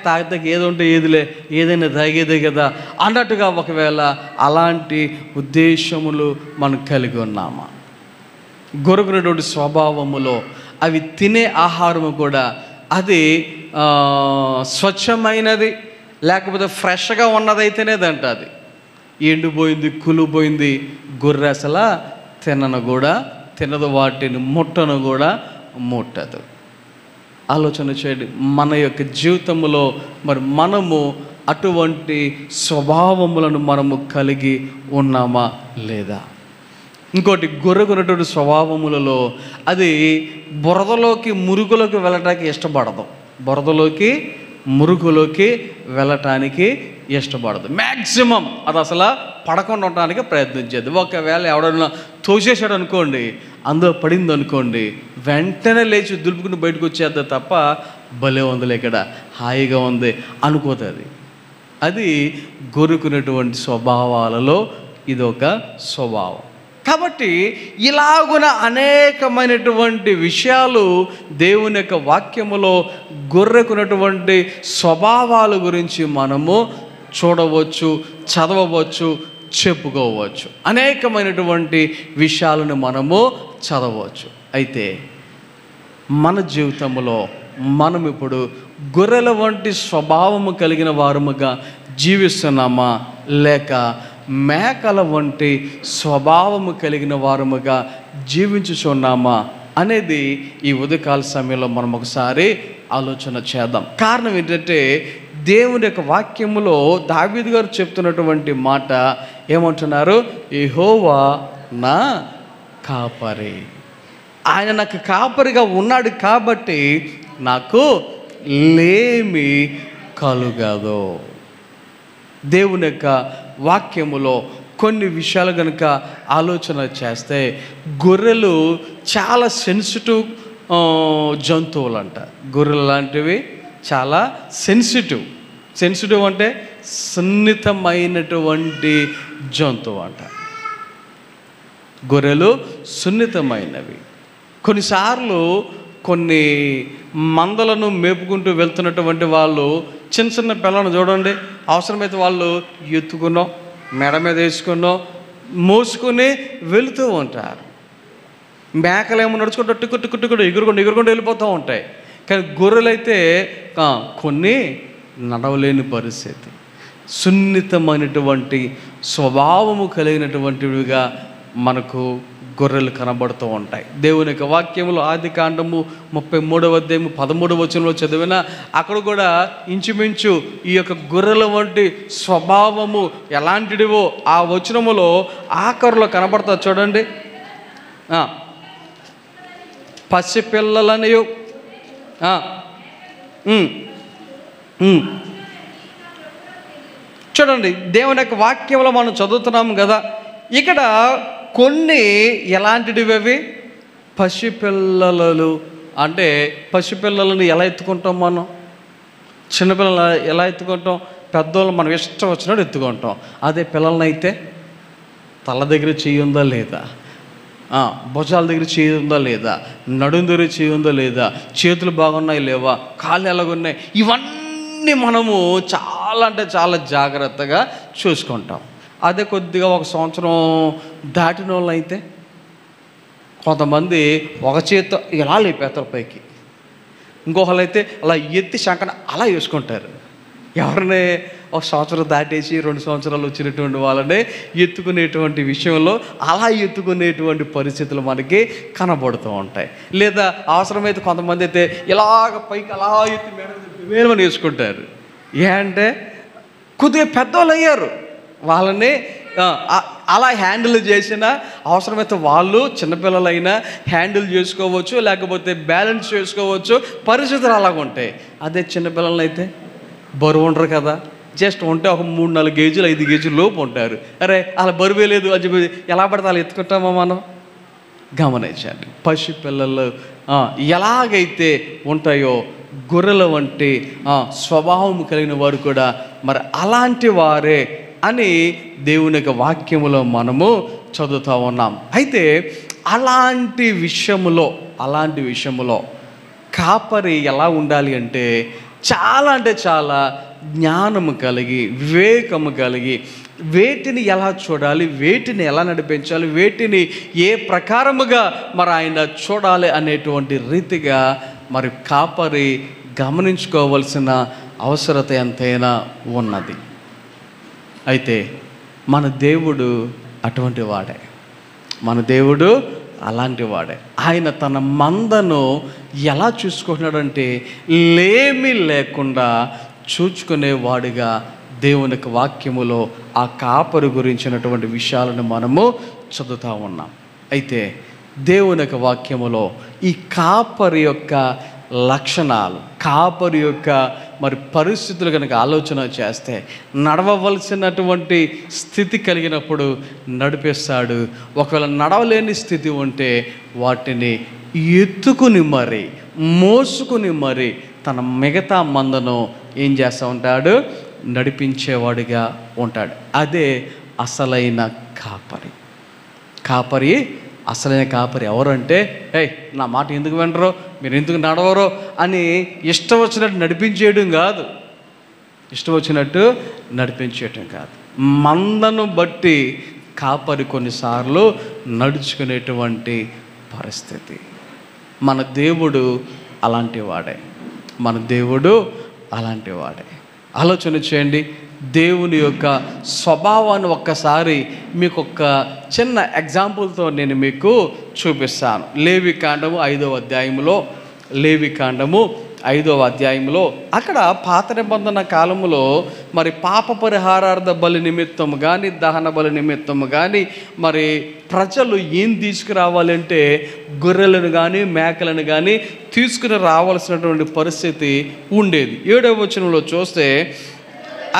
తాగితే ఏదో ఉంటే ఏదిలే, ఏదైనా తాగేదే కదా అన్నట్టుగా ఒకవేళ అలాంటి ఉద్దేశములు మనం కలిగి ఉన్నామా? గొరుగునటువంటి స్వభావములో అవి తినే ఆహారము కూడా అది స్వచ్ఛమైనది, లేకపోతే ఫ్రెష్గా ఉన్నదైతేనే తింటుంది. ఎండిపోయింది, కులిపోయింది గొర్రె అసలు తినదు, వాటిని ముట్టను కూడా ముట్టదు. ఆలోచన చేయండి, మన యొక్క జీవితంలో మరి మనము అటువంటి స్వభావములను మనము కలిగి ఉన్నామా లేదా? ఇంకోటి, గొర్రెకున్నటువంటి స్వభావములలో అది బురదలోకి, మురుగులోకి వెళ్ళటానికి ఇష్టపడదు. బురదలోకి, మురుగులోకి వెళ్ళటానికి ఇష్టపడదు. మ్యాక్సిమం అది అసలు పడకుండా ఉండడానికి ప్రయత్నించేది. ఒకవేళ ఎవడన్నా తోసేసాడు అనుకోండి, అందులో పడింది అనుకోండి, వెంటనే లేచి దులుపుకుని బయటకు వచ్చేద్ది తప్ప భలే ఉందిలే, ఇక్కడ హాయిగా ఉంది అనుకోతుంది. అది గొర్రెకున్నటువంటి స్వభావాలలో ఇదొక స్వభావం. కాబట్టి ఇలాగున అనేకమైనటువంటి విషయాలు దేవుని యొక్క వాక్యములో గొర్రెకున్నటువంటి స్వభావాల గురించి మనము చూడవచ్చు, చదవవచ్చు, చెప్పుకోవచ్చు. అనేకమైనటువంటి విషయాలను మనము చదవచ్చు. అయితే మన జీవితంలో మనం ఇప్పుడు గొర్రెల వంటి స్వభావము కలిగిన వారముగా జీవిస్తున్నామా, లేక మేకల వంటి స్వభావము కలిగిన వారముగా జీవించుచున్నామా అనేది ఈ ఉదయకాల సమయంలో మనం ఒకసారి ఆలోచన చేద్దాం. కారణం ఏంటంటే దేవుని యొక్క వాక్యములో దావీదు గారు చెప్తున్నటువంటి మాట ఏమంటున్నారు? యెహోవా నా కాపరి. ఆయన నాకు కాపరిగా ఉన్నాడు కాబట్టి నాకు లేమి కలుగదు. దేవుని యొక్క వాక్యములో కొన్ని విషయాలు కనుక ఆలోచన చేస్తే గొర్రెలు చాలా సెన్సిటివ్ జంతువులు అంట. గొర్రెలు లాంటివి చాలా సెన్సిటివ్ అంటే సున్నితమైనటువంటి జంతువు అంట. గొర్రెలు సున్నితమైనవి. కొన్నిసార్లు కొన్ని మందలను మేపుకుంటూ వెళ్తున్నటువంటి వాళ్ళు చిన్న చిన్న పిల్లలను చూడండి, అవసరమైతే వాళ్ళు ఎత్తుకునో మెడ మీద వేసుకునో మోసుకొని వెళుతూ ఉంటారు. మేకలేమో నడుచుకుంటూ టుక్కు ఎగురుకుంటూ వెళ్ళిపోతూ ఉంటాయి. కానీ గొర్రెలైతే కొన్ని నడవలేని పరిస్థితి, సున్నితమైనటువంటి స్వభావము కలిగినటువంటివిగా మనకు గొర్రెలు కనబడుతూ ఉంటాయి. దేవుని యొక్క వాక్యములో ఆదికాండము 33వ అధ్యాయము 13వ వచనంలో చదివిన అక్కడ కూడా ఇంచుమించు ఈ యొక్క గొర్రెల వంటి స్వభావము ఎలాంటిదివో ఆ వచనములో ఆఖరులో కనబడతా చూడండి. పసిపిల్లలనియు చూడండి, దేవుని యొక్క వాక్యంలో మనం చదువుతున్నాము కదా, ఇక్కడ కొన్ని ఎలాంటివి అవి పసిపిల్లలు. అంటే పసిపిల్లలను ఎలా ఎత్తుకుంటాం మనం? చిన్నపిల్లలు ఎలా ఎత్తుకుంటాం? పెద్దోళ్ళు మనం ఇష్టం వచ్చినట్టు ఎత్తుకుంటాం. అదే పిల్లలనైతే తల దగ్గర చెయ్యి ఉందా లేదా, భుజాల దగ్గర చేయి ఉందా లేదా, నడుం దగ్గర చేయి ఉందా లేదా, చేతులు బాగున్నాయి లేవా, కాళ్ళు ఎలాగున్నాయి, ఇవన్నీ మనము చాలా అంటే చాలా జాగ్రత్తగా చూసుకుంటాం. అదే కొద్దిగా ఒక సంవత్సరం దాటిన వాళ్ళు అయితే కొంతమంది ఒక చేత్తో ఇలా లేపేస్తారు పైకి, ఇంకొకళ్ళు అయితే అలా ఎత్తి శంకన అలా వేసుకుంటారు. ఎవరిని ఒక సంవత్సరం దాటేసి 2 సంవత్సరాలు వచ్చినటువంటి వాళ్ళనే ఎత్తుకునేటువంటి విషయంలో అలా ఎత్తుకునేటువంటి పరిస్థితులు మనకి కనబడుతూ ఉంటాయి. లేదా అవసరమైతే కొంతమంది అయితే ఇలాగ పైకి అలా ఎత్తి మేడమని వేసుకుంటారు. అంటే కొద్దిగా పెద్దవాళ్ళు అయ్యారు, వాళ్ళని అలా హ్యాండిల్ చేసినా అవసరమైతే వాళ్ళు చిన్నపిల్లలైనా హ్యాండిల్ చేసుకోవచ్చు, లేకపోతే బ్యాలెన్స్ చేసుకోవచ్చు. పరిస్థితులు అలాగ ఉంటాయి. అదే చిన్నపిల్లలు అయితే బరువు ఉండరు కదా, జస్ట్ ఉంటే ఒక 3-4 కేజీలు 5 కేజీల లోపు ఉంటారు. అరే అలా బరువే లేదు అని చెప్పి ఎలా పడితే అలా ఎత్తుకుంటామో మనం. గమనించండి, పసి పిల్లలు ఎలాగైతే ఉంటాయో గొర్రెల వంటి స్వభావం కలిగిన వారు కూడా మరి అలాంటి వారే అని దేవుని యొక్క వాక్యములో మనము చదువుతూ ఉన్నాం. అయితే అలాంటి విషయములో కాపరి ఎలా ఉండాలి అంటే చాలా జ్ఞానము కలిగి, వివేకము కలిగి, వేటిని ఎలా చూడాలి, వేటిని ఎలా నడిపించాలి, వేటిని ఏ ప్రకారముగా మరి ఆయన చూడాలి అనేటువంటి రీతిగా మరి కాపరి గమనించుకోవలసిన అవసరత ఎంతైనా ఉన్నది. అయితే మన దేవుడు అటువంటి వాడే, మన దేవుడు అలాంటి వాడే. ఆయన తన మందను ఎలా చూసుకుంటున్నాడంటే లేమి లేకుండా చూచుకునేవాడిగా దేవుని వాక్యములో ఆ కాపరి గురించినటువంటి విషయాలను మనము చదువుతూ ఉన్నాం. అయితే దేవుని వాక్యములో ఈ కాపరి యొక్క లక్షణాలు, కాపరి యొక్క మరి పరిస్థితులు కనుక ఆలోచన చేస్తే నడవవలసినటువంటి స్థితి కలిగినప్పుడు నడిపిస్తాడు. ఒకవేళ నడవలేని స్థితి ఉంటే వాటిని ఎత్తుకుని మరి మోసుకుని మరి తన మిగతా మందను ఏం చేస్తూ ఉంటాడు, నడిపించేవాడిగా ఉంటాడు. అదే అసలైన కాపరి. అసలైన కాపరి ఎవరంటే, నా మాట ఎందుకు వినరో, మీరు ఎందుకు నడవరో అని ఇష్టం వచ్చినట్టు నడిపించేయడం కాదు. మందను బట్టి కాపరి కొన్నిసార్లు నడుచుకునేటువంటి పరిస్థితి. మన దేవుడు అలాంటి వాడే. ఆలోచన చేయండి. దేవుని యొక్క స్వభావాన్ని ఒక్కసారి మీకు ఒక చిన్న ఎగ్జాంపుల్తో నేను మీకు చూపిస్తాను. లేవికాండము 5వ అధ్యాయంలో అక్కడ పాత నిబంధన కాలములో మరి పాప పరిహారార్థ బలి నిమిత్తము కానీ, దహన బలి నిమిత్తము కానీ మరి ప్రజలు ఏం తీసుకురావాలంటే గొర్రెలను కానీ మేకలను కానీ తీసుకుని రావాల్సినటువంటి పరిస్థితి ఉండేది. 7వ వచనంలో చూస్తే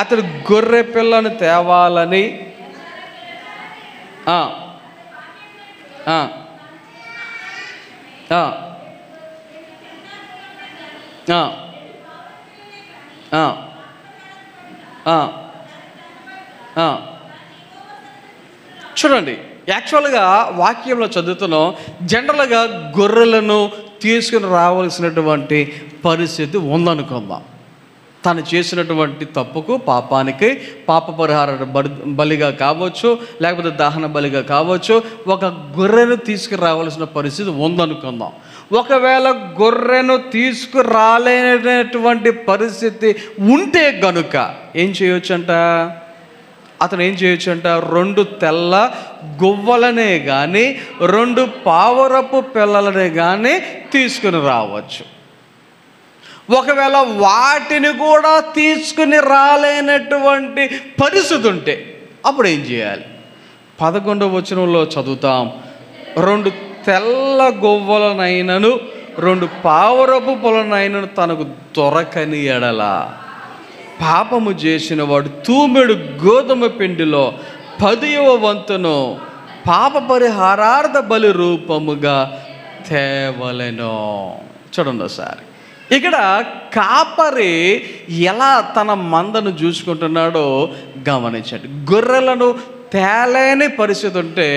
అతడు గొర్రె పిల్లను తేవాలని ఆ, ఆ, ఆ, ఆ, ఆ, ఆ, ఆ. చూడండి, యాక్చువల్గా వాక్యంలో చదువుతున్నాం, జనరల్గా గొర్రెలను తీసుకుని రావాల్సినటువంటి పరిస్థితి ఉందనుకుందాం. తను చేసినటువంటి తప్పుకు, పాపానికి పాప పరిహార బలిగా కావచ్చు, లేకపోతే దహన బలిగా కావచ్చు, ఒక గొర్రెను తీసుకురావాల్సిన పరిస్థితి ఉందనుకుందాం. ఒకవేళ గొర్రెను తీసుకురాలేనటువంటి పరిస్థితి ఉంటే గనుక ఏం చేయొచ్చంట? అతను ఏం చేయొచ్చంట? 2 తెల్ల గువ్వలనే కానీ 2 పావురపు పిల్లలనే కానీ తీసుకుని రావచ్చు. ఒకవేళ వాటిని కూడా తీసుకుని రాలేనటువంటి పరిస్థితి ఉంటే అప్పుడు ఏం చేయాలి? 11వ వచనంలో చదువుతాం, 2 తెల్ల గువ్వలనైనను 2 పావురపు పొలనైనను తనకు దొరకని ఎడల పాపము చేసిన వాడు తూమెడు గోధుమ పిండిలో 10వ వంతును పాప పరిహారార్థ బలి రూపముగా తేవలెను. చూడండి ఒకసారి, ఇక్కడ కాపరి ఎలా తన మందను చూసుకుంటున్నాడో గమనించండి. గొర్రెలను తేలేని పరిస్థితి ఉంటే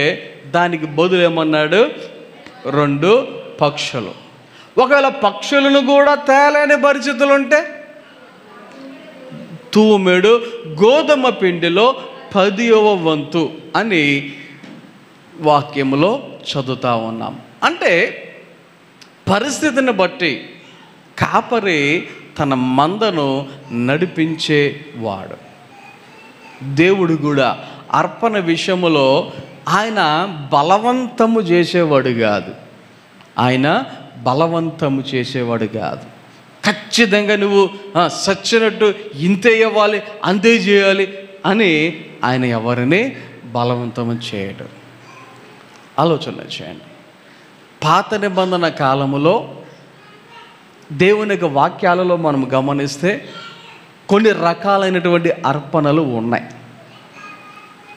దానికి బదులు ఏమన్నాడు? 2 పక్షులు. ఒకవేళ పక్షులను కూడా తేలేని పరిస్థితులు ఉంటే తూమెడు గోధుమ పిండిలో 10వ వంతు అని వాక్యములో చదువుతూ ఉన్నాం. అంటే పరిస్థితిని బట్టి కాపరి తన మందను నడిపించేవాడు. దేవుడు కూడా అర్పణ విషయములో ఆయన బలవంతము చేసేవాడు కాదు. ఆయన బలవంతము చేసేవాడు కాదు. ఖచ్చితంగా నువ్వు సచ్చినట్టు ఇంతే ఇవ్వాలి, అంతే చేయాలి అని ఆయన ఎవరిని బలవంతం చేయడు. ఆలోచన చేయండి. పాత నిబంధన కాలములో దేవుని యొక్క వాక్యాలలో మనం గమనిస్తే కొన్ని రకాలైనటువంటి అర్పణలు ఉన్నాయి.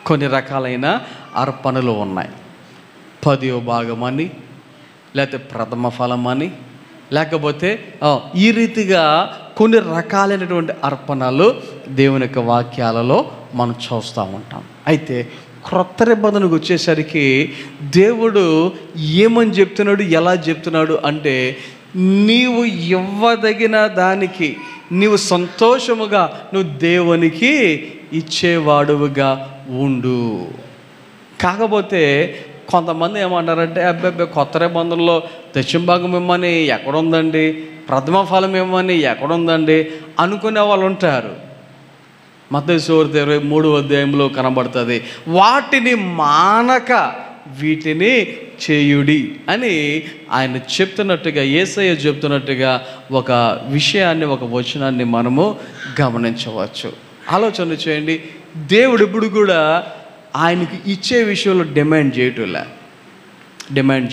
కొన్ని రకాలైన అర్పణలు ఉన్నాయి. 10వ భాగమని, లేకపోతే ప్రథమ ఫలమని, లేకపోతే ఈ రీతిగా కొన్ని రకాలైనటువంటి అర్పణలు దేవుని యొక్క వాక్యాలలో మనం చూస్తూ ఉంటాం. అయితే క్రొత్త నిబంధనకు వచ్చేసరికి దేవుడు ఏమని చెప్తున్నాడు, ఎలా చెప్తున్నాడు అంటే, నీవు ఇవ్వదగిన దానికి నీవు సంతోషముగా నువ్వు దేవునికి ఇచ్చేవాడుగా ఉండు. కాకపోతే కొంతమంది ఏమంటారంటే, అబ్బాయి కొత్త నిబంధనలో దశంభాగం ఇవ్వమని ఎక్కడుందండి, ప్రథమ ఫలం ఇవ్వమని ఎక్కడుందండి అనుకునే వాళ్ళు ఉంటారు. మత్తయి సువార్త 23వ అధ్యాయంలో కనబడుతుంది, వాటిని మానక వీటిని చేయుడి అని ఆయన చెప్తున్నట్టుగా, యేసయ్య చెప్తున్నట్టుగా ఒక విషయాన్ని, ఒక వచనాన్ని మనము గమనించవచ్చు. ఆలోచన చేయండి. దేవుడు ఇప్పుడు కూడా ఆయనకి ఇచ్చే విషయంలో డిమాండ్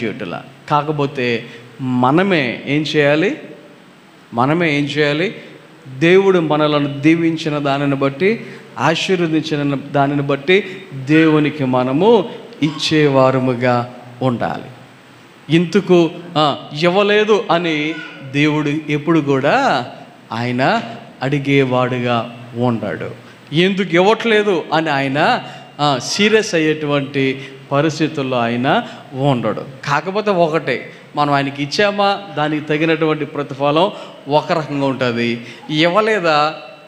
చేయటంలా. కాకపోతే మనమే ఏం చేయాలి? దేవుడు మనలను దీవించిన దానిని బట్టి, ఆశీర్వదించిన దానిని బట్టి దేవునికి మనము ఇచ్చేవారముగా ఉండాలి. ఇందుకు ఇవ్వలేదు అని దేవుడు ఎప్పుడు కూడా ఆయన అడిగేవాడుగా ఉన్నాడు. ఎందుకు ఇవ్వట్లేదు అని ఆయన సీరియస్ అయ్యేటువంటి పరిస్థితుల్లో ఆయన ఉండడు. కాకపోతే ఒకటే, మనం ఆయనకి ఇచ్చామా దానికి తగినటువంటి ప్రతిఫలం ఒక రకంగా ఉంటుంది. ఇవ్వలేదా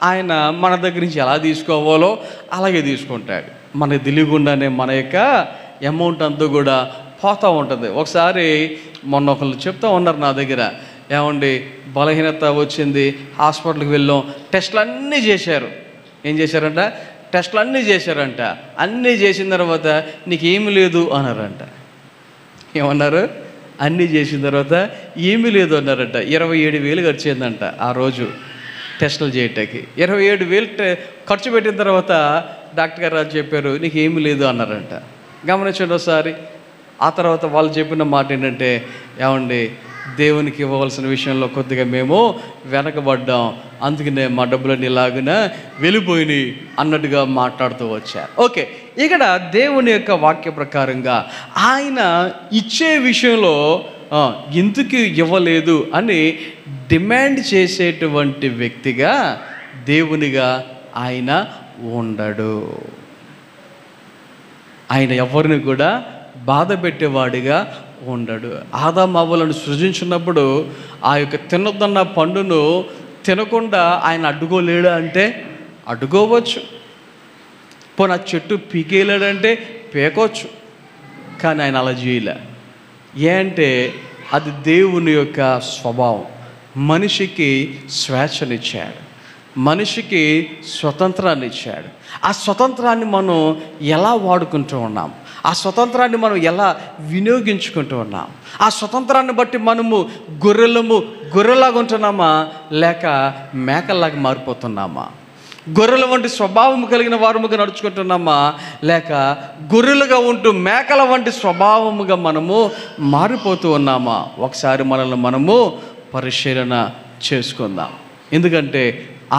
ఆయన మన దగ్గర నుంచి ఎలా తీసుకోవాలో అలాగే తీసుకుంటాడు. మనకు తెలియకుండానే మన యొక్క అమౌంట్ అంతా కూడా పోతూ ఉంటుంది. ఒకసారి మొన్న ఒకళ్ళు చెప్తూ ఉన్నారు నా దగ్గర, ఏమండి బలహీనత వచ్చింది, హాస్పిటల్కి వెళ్ళాం, టెస్టులు అన్నీ చేశారు. ఏం చేశారంట? టెస్టులు అన్నీ చేశారంట. అన్నీ చేసిన తర్వాత నీకేమీ లేదు అన్నారంట. ఏమన్నారు? అన్నీ చేసిన తర్వాత ఏమీ లేదు అన్నారంట. 27,000 ఖర్చు అయిందంట ఆ రోజు టెస్టులు చేయటానికి. 27,000 ఖర్చు పెట్టిన తర్వాత డాక్టర్ గారు చెప్పారు నీకు ఏమీ లేదు అన్నారంట. గమనించండి ఒకసారి. ఆ తర్వాత వాళ్ళు చెప్పిన మాట ఏంటంటే, ఏమండి దేవునికి ఇవ్వవలసిన విషయంలో కొద్దిగా మేము వెనకబడ్డాం, అందుకనే మా డబ్బులన్నీ ఇలాగున వెళ్ళిపోయినాయి అన్నట్టుగా మాట్లాడుతూ వచ్చారు. ఓకే, ఇక్కడ దేవుని యొక్క వాక్య ప్రకారంగా ఆయన ఇచ్చే విషయంలో ఎందుకు ఇవ్వలేదు అని డిమాండ్ చేసేటువంటి వ్యక్తిగా దేవునిగా ఆయన ఉండడు. ఆయన ఎవరిని కూడా బాధ పెట్టేవాడిగా ఉండడు. ఆదాము అవ్వలను సృజించినప్పుడు ఆ యొక్క తినొద్దన్న పండును తినకుండా ఆయన అడ్డుకోలేడు అంటే అడ్డుకోవచ్చు, పోనీ ఆ చెట్టు పీకేయలేడంటే పీకొచ్చు, కానీ ఆయన అలా చేయలే. అంటే అది దేవుని యొక్క స్వభావం. మనిషికి స్వేచ్ఛనిచ్చాడు, మనిషికి స్వతంత్రాన్ని ఇచ్చాడు. ఆ స్వతంత్రాన్ని మనం ఎలా వాడుకుంటూ ఉన్నాం, ఆ స్వతంత్రాన్ని మనం ఎలా వినియోగించుకుంటూ ఉన్నాం, ఆ స్వతంత్రాన్ని బట్టి మనము గొర్రెలాగా ఉంటున్నామా లేక మేకల్లాగా మారిపోతున్నామా, గొర్రెల వంటి స్వభావం కలిగిన వారముగా నడుచుకుంటున్నామా లేక గొర్రెలుగా ఉంటూ మేకల వంటి స్వభావముగా మనము మారిపోతూ ఉన్నామా? ఒకసారి మనల్ని మనము పరిశీలన చేసుకుందాం. ఎందుకంటే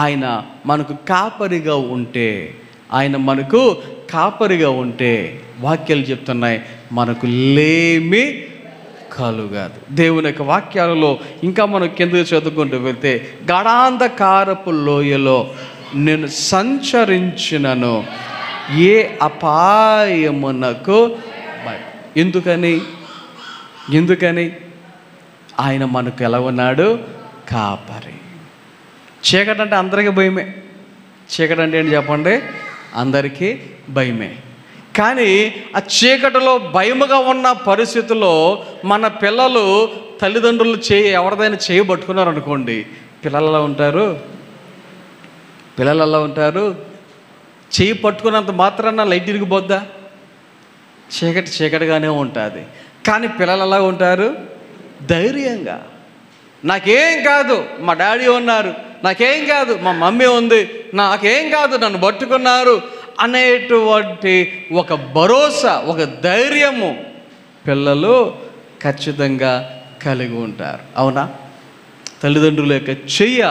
ఆయన మనకు కాపరిగా ఉంటే, ఆయన మనకు కాపరిగా ఉంటే వాక్యాలు చెప్తున్నాయి, మనకు లేమి కలుగదు. దేవుని యొక్క వాక్యాలలో ఇంకా మనం కిందకి చదువుకుంటూ వెళ్తే, గాఢాంధకారపు లోయలో నేను సంచరించినను ఏ అపాయమునకు ఎందుకని ఆయన మనకు ఎలా ఉన్నాడు? కాపరి. చీకటి అంటే అందరికీ భయమే. చీకటి అంటే ఏంటి చెప్పండి? అందరికీ భయమే. కానీ ఆ చీకటిలో భయముగా ఉన్న పరిస్థితుల్లో మన పిల్లలు తల్లిదండ్రులు ఎవరిదైనా చేయబట్టుకున్నారనుకోండి, పిల్లలు ఎలా ఉంటారు? చేయి పట్టుకున్నంత మాత్రాన లైట్ ఇరిగిపోద్దా? చీకటిగానే ఉంటుంది. కానీ పిల్లలు ఎలా ఉంటారు? ధైర్యంగా, నాకేం కాదు, మా డాడీ ఉన్నారు, నాకేం కాదు, మా మమ్మీ ఉంది, నాకేం కాదు, నన్ను పట్టుకున్నారు అనేటువంటి ఒక భరోసా, ఒక ధైర్యము పిల్లలు ఖచ్చితంగా కలిగి ఉంటారు. అవునా? తల్లిదండ్రుల యొక్క చెయ్య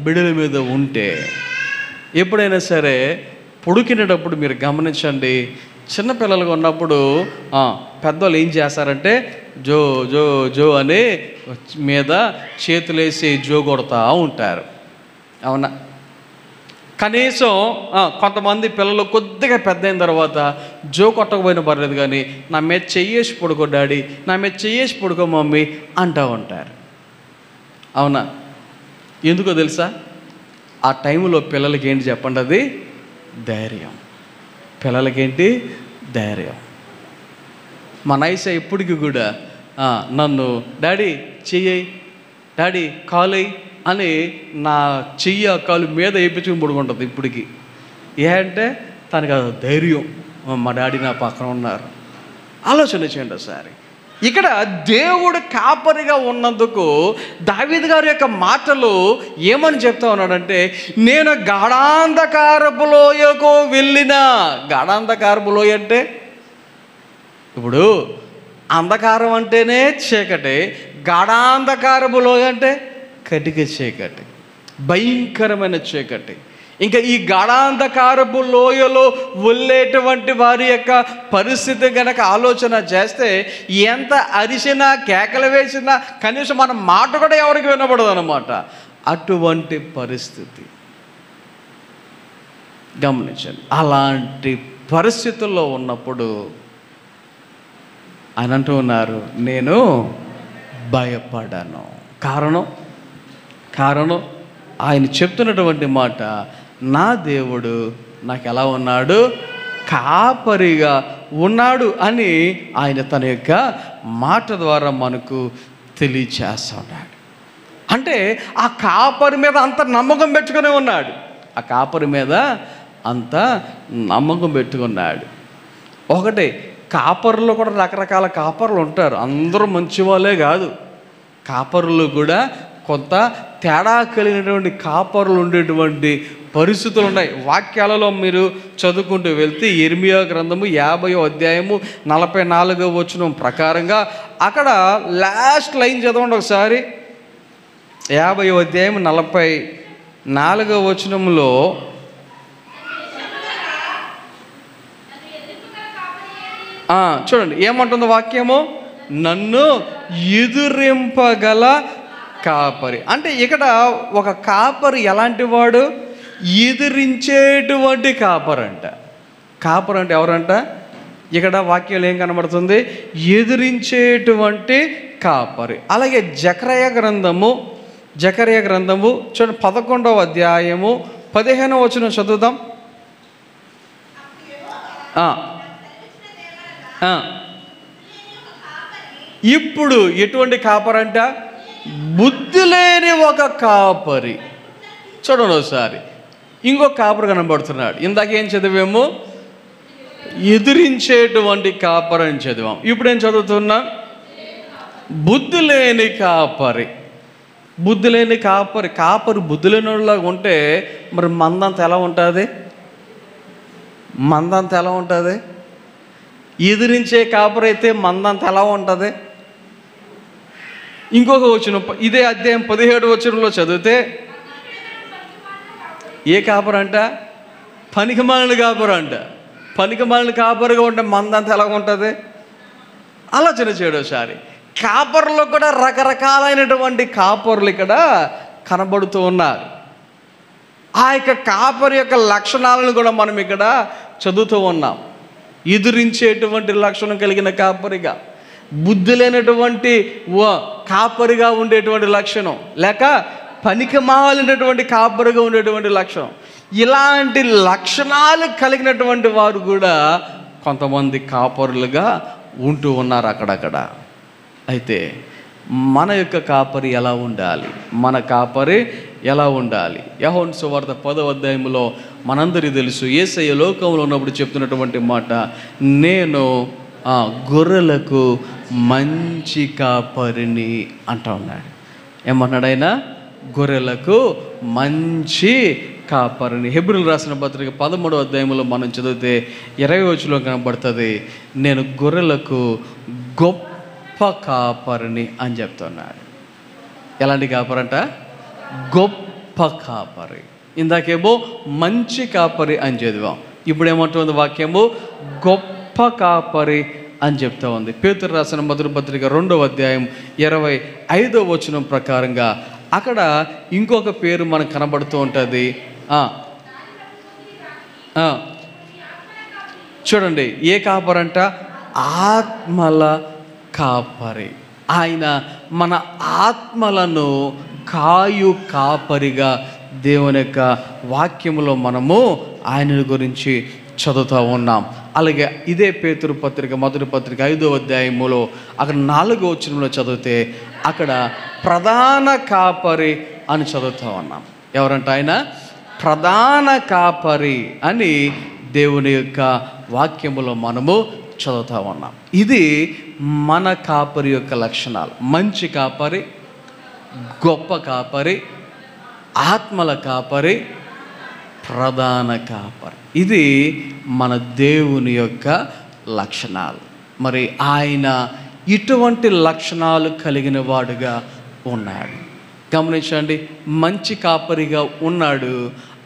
బిడ్డల మీద ఉంటే, ఎప్పుడైనా సరే పొడికినేటప్పుడు మీరు గమనించండి, చిన్నపిల్లలుగా ఉన్నప్పుడు పెద్దవాళ్ళు ఏం చేస్తారంటే జో జో జో అని మీద చేతులేసి జో కొడతా ఉంటారు. అవునా? కనీసం కొంతమంది పిల్లలు కొద్దిగా పెద్ద అయిన తర్వాత జో కొట్టకపోయినా పర్లేదు, కానీ నా మీద చెయ్యేసి పడుకో డాడీ, నా మీద చెయ్యేసి పడుకో మమ్మీ అంటూ ఉంటారు. అవునా? ఎందుకో తెలుసా? ఆ టైంలో పిల్లలకి ఏంటి చెప్పండి? అది ధైర్యం. పిల్లలకేంటి? ధైర్యం. మా నైస ఇప్పటికి కూడా నన్ను డాడీ చెయ్యి, డాడీ కాలు అని నా చెయ్యి కాలు మీద వేయించుకుని పడుకుంటుంది ఇప్పటికి. అంటే తనకు అది ధైర్యం, మా డాడీ నా పక్కన ఉన్నారు. ఆలోచన చేయండి ఒకసారి. ఇక్కడ దేవుడు కాపరిగా ఉన్నందుకు దావీదు గారి యొక్క మాటలు ఏమని చెప్తా ఉన్నాడంటే, నేను గాఢాంధకారపు లోయకు వెళ్ళిన. గాఢాంధకారపు లోయ అంటే ఇప్పుడు అంధకారం అంటేనే చీకటి, గాఢాంధకారపు లోయ అంటే కటిక చీకటి, భయంకరమైన చీకటి. ఇంకా ఈ గాఢాంధకారపు లోయలో వెళ్ళేటువంటి వారి యొక్క పరిస్థితి కనుక ఆలోచన చేస్తే, ఎంత అరిసినా కేకలు వేసినా కనీసం మన మాట కూడా ఎవరికి వినపడదు అన్నమాట. అటువంటి పరిస్థితి గమనించండి. అలాంటి పరిస్థితుల్లో ఉన్నప్పుడు ఆయన అంటూ ఉన్నారు, నేను భయపడను. కారణం ఆయన చెప్తున్నటువంటి మాట, నా దేవుడు నాకు ఎలా ఉన్నాడు? కాపరిగా ఉన్నాడు అని ఆయన తన యొక్క మాట ద్వారా మనకు తెలియచేస్తున్నాడు. అంటే ఆ కాపరి మీద అంత నమ్మకం పెట్టుకుని ఉన్నాడు. ఆ కాపరి మీద అంత నమ్మకం పెట్టుకున్నాడు. ఒకటి, కాపరులు కూడా రకరకాల కాపరులు ఉంటారు. అందరూ మంచి వాళ్ళే కాదు, కాపరులు కూడా కొంత తేడా కలిగినటువంటి కాపరులు ఉండేటువంటి పరిస్థితులు ఉన్నాయి. వాక్యాలలో మీరు చదువుకుంటూ వెళ్తే ఇర్మియా గ్రంథము 50వ అధ్యాయము 44వ వచనం ప్రకారంగా అక్కడ లాస్ట్ లైన్ చదవండి ఒకసారి. 50వ అధ్యాయం 44వ వచనంలో చూడండి ఏమంటుంది వాక్యము, నన్ను ఎదురింపగల కాపరి. అంటే ఇక్కడ ఒక కాపరి ఎలాంటి వాడు? ఎదిరించేటువంటి కాపరంట. కాపరు అంటే ఎవరంట? ఇక్కడ వాక్యంలో ఏం కనబడుతుంది? ఎదిరించేటువంటి కాపరి. అలాగే జకర్యా గ్రంథము చూడండి 11వ అధ్యాయము 15వ వచనం చదువుదాం. ఇప్పుడు ఎటువంటి కాపరంట? బుద్ధి లేని ఒక కాపరి. చూడండి ఒకసారి ఇంకొక కాపరి కనబడుతున్నాడు. ఇందాక ఏం చదివాము? ఎదిరించేటువంటి కాపరి అని చదివాం. ఇప్పుడేం చదువుతున్నాం? బుద్ధి లేని కాపరి. బుద్ధి లేని కాపరి. కాపరి బుద్ధి లేని వాళ్ళగా ఉంటే మరి మందంతా ఎలా ఉంటుంది? మందంతా ఎలా ఉంటుంది? ఎదిరించే కాపరి అయితే మందంతా ఎలా ఉంటుంది? ఇంకొక వచనం ఇదే అధ్యాయం 17వ వచనంలో చదివితే ఏ కాపరు అంట? పనికిమాలిన కాపరు అంట. పనికిమాలిన కాపరుగా ఉంటే మందంతా ఎలా ఉంటుంది? ఆలోచన చేయడం ఒకసారి. కాపరులో కూడా రకరకాలైనటువంటి కాపరులు ఇక్కడ కనబడుతూ ఉన్నారు. ఆ యొక్క కాపరి యొక్క లక్షణాలను కూడా మనం ఇక్కడ చదువుతూ ఉన్నాం. ఎదిరించేటువంటి లక్షణం కలిగిన కాపరిగా, బుద్ధి లేనటువంటి కాపరిగా ఉండేటువంటి లక్షణం, లేక పనికిమాలినటువంటి కాపరిగా ఉండేటువంటి లక్షణం, ఇలాంటి లక్షణాలు కలిగినటువంటి వారు కూడా కొంతమంది కాపరులుగా ఉంటూ ఉన్నారు అక్కడక్కడ. అయితే మన యొక్క కాపరి ఎలా ఉండాలి? మన కాపరి ఎలా ఉండాలి? యోహాను సువార్త 10వ అధ్యాయంలో మనందరికీ తెలుసు, యేసయ్య లోకంలో ఉన్నప్పుడు చెప్తున్నటువంటి మాట, నేను గొర్రెలకు మంచి కాపరిని అంటా ఉన్నాడు. ఏమన్నాడు ఆయన? గొర్రెలకు మంచి కాపరిని. హెబ్రీయులకు రాసిన పత్రిక 13వ అధ్యాయంలో మనం చదివితే 20వ వచనంలో కనబడుతుంది, నేను గొర్రెలకు గొప్ప కాపరిని అని చెప్తున్నాడు. ఎలాంటి కాపరంట? గొప్ప కాపరి. ఇందాకేమో మంచి కాపరి అని చదివాం. ఇప్పుడు ఏమంటుంది వాక్యము? గొప్ప కాపరి అని చెప్తా ఉంది. పేతురు రాసిన మొదటి పత్రిక 2వ అధ్యాయం 25వ వచనం ప్రకారంగా అక్కడ ఇంకొక పేరు మనకు కనబడుతూ ఉంటుంది. చూడండి ఏ కాపరంట? ఆత్మల కాపరి. ఆయన మన ఆత్మలను కాయు కాపరిగా దేవుని యొక్క వాక్యములో మనము ఆయన గురించి చదువుతూ ఉన్నాం. అలాగే ఇదే పేతురు పత్రిక మొదటి పత్రిక 5వ అధ్యాయములో అక్కడ 4వ వచనంలో చదివితే అక్కడ ప్రధాన కాపరి అని చదువుతూ ఉన్నాం. ఎవరంట ఆయన? ప్రధాన కాపరి అని దేవుని యొక్క వాక్యములో మనము చదువుతూ ఉన్నాం. ఇది మన కాపరి యొక్క లక్షణాలు. మంచి కాపరి, గొప్ప కాపరి, ఆత్మల కాపరి, ప్రధాన కాపరి. ఇది మన దేవుని యొక్క లక్షణాలు. మరి ఆయన ఇటువంటి లక్షణాలు కలిగిన వాడుగా ఉన్నాడు. గమనించండి, మంచి కాపరిగా ఉన్నాడు.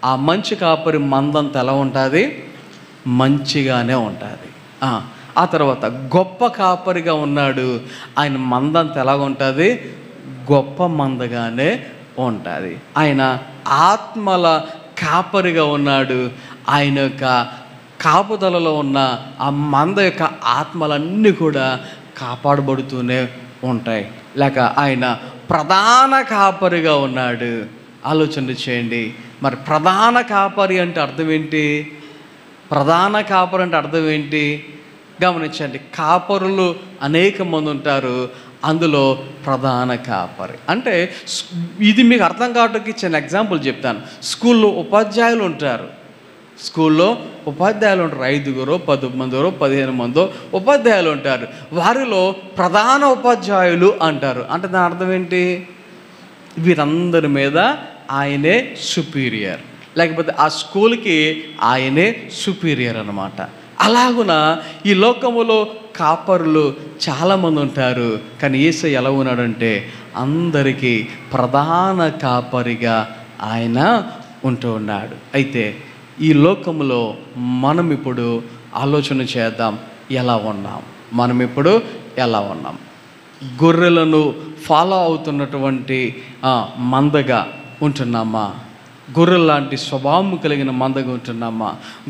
ఆ మంచి కాపరి మందంతా ఎలా ఉంటుంది? మంచిగానే ఉంటుంది. ఆ తర్వాత గొప్ప కాపరిగా ఉన్నాడు. ఆయన మందంతా ఎలా ఉంటుంది? గొప్ప మందగానే ఉంటుంది. ఆయన ఆత్మల కాపరిగా ఉన్నాడు. ఆయన యొక్క కాపుదలలో ఉన్న ఆ మంద యొక్క ఆత్మలన్నీ కూడా కాపాడబడుతూనే ఉంటాయి. లేక ఆయన ప్రధాన కాపరిగా ఉన్నాడు. ఆలోచన చేయండి. మరి ప్రధాన కాపరి అంటే అర్థం ఏంటి? ప్రధాన కాపరి అంటే అర్థం ఏంటి? గమనించండి, కాపరులు అనేక మంది ఉంటారు, అందులో ప్రధాన కాపరి అంటే ఇది మీకు అర్థం కావడానికి చిన్న ఎగ్జాంపుల్ చెప్తాను. స్కూల్లో ఉపాధ్యాయులు ఉంటారు. 5గురో 10 మందో 15 మందో ఉపాధ్యాయులు ఉంటారు. వారిలో ప్రధాన ఉపాధ్యాయులు అంటారు. అంటే దాని అర్థం ఏంటి? వీరందరి మీద ఆయనే సుపీరియర్, లేకపోతే ఆ స్కూల్కి ఆయనే సుపీరియర్ అన్నమాట. అలాగున ఈ లోకములో కాపరులు చాలామంది ఉంటారు, కానీ యేసయ్య ఎలా ఉన్నాడంటే అందరికీ ప్రధాన కాపరిగా ఆయన ఉంటూ ఉన్నాడు. అయితే ఈ లోకములో మనం ఇప్పుడు ఆలోచన చేద్దాం, ఎలా ఉన్నాం, మనం ఇప్పుడు ఎలా ఉన్నాం. గొర్రెలను ఫాలో అవుతున్నటువంటి మందగా ఉంటున్నామా? గొర్రెల లాంటి స్వభావం కలిగిన మందగా ఉంటున్నామా?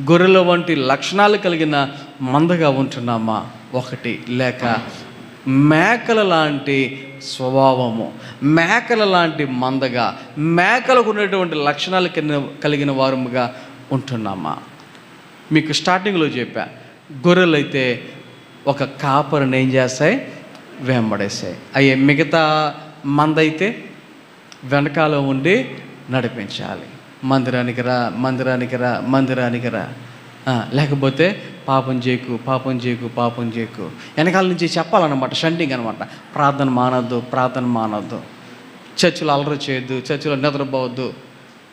గొర్రెల వంటి లక్షణాలు కలిగిన మందగా ఉంటున్నామా? ఒకటి, లేక మేకల లాంటి స్వభావము, మేకల లాంటి మందగా, మేకలకు ఉన్నటువంటి లక్షణాలు కలిగిన వారముగా ఉంటున్నామా? మీకు స్టార్టింగ్లో చెప్పా, గొర్రెలు అయితే ఒక కాపరిని ఏం చేస్తాయి? వెంబడేస్తాయి. అయ్యే మిగతా మంద అయితే వెనకాల ఉండి నడిపించాలి. మందిరానికి రా, మందిరానికి రా, మందిరానికి రా, లేకపోతే పాపం చేయకు, పాపం చేయకు, పాపం చేయకు, వెనకాల నుంచి చెప్పాలన్నమాట. షంటింగ్ అనమాట. ప్రార్థన మానొద్దు, ప్రార్థన మానొద్దు, చర్చిలో అలరి చేయొద్దు, చర్చిలో నిద్రపోవద్దు.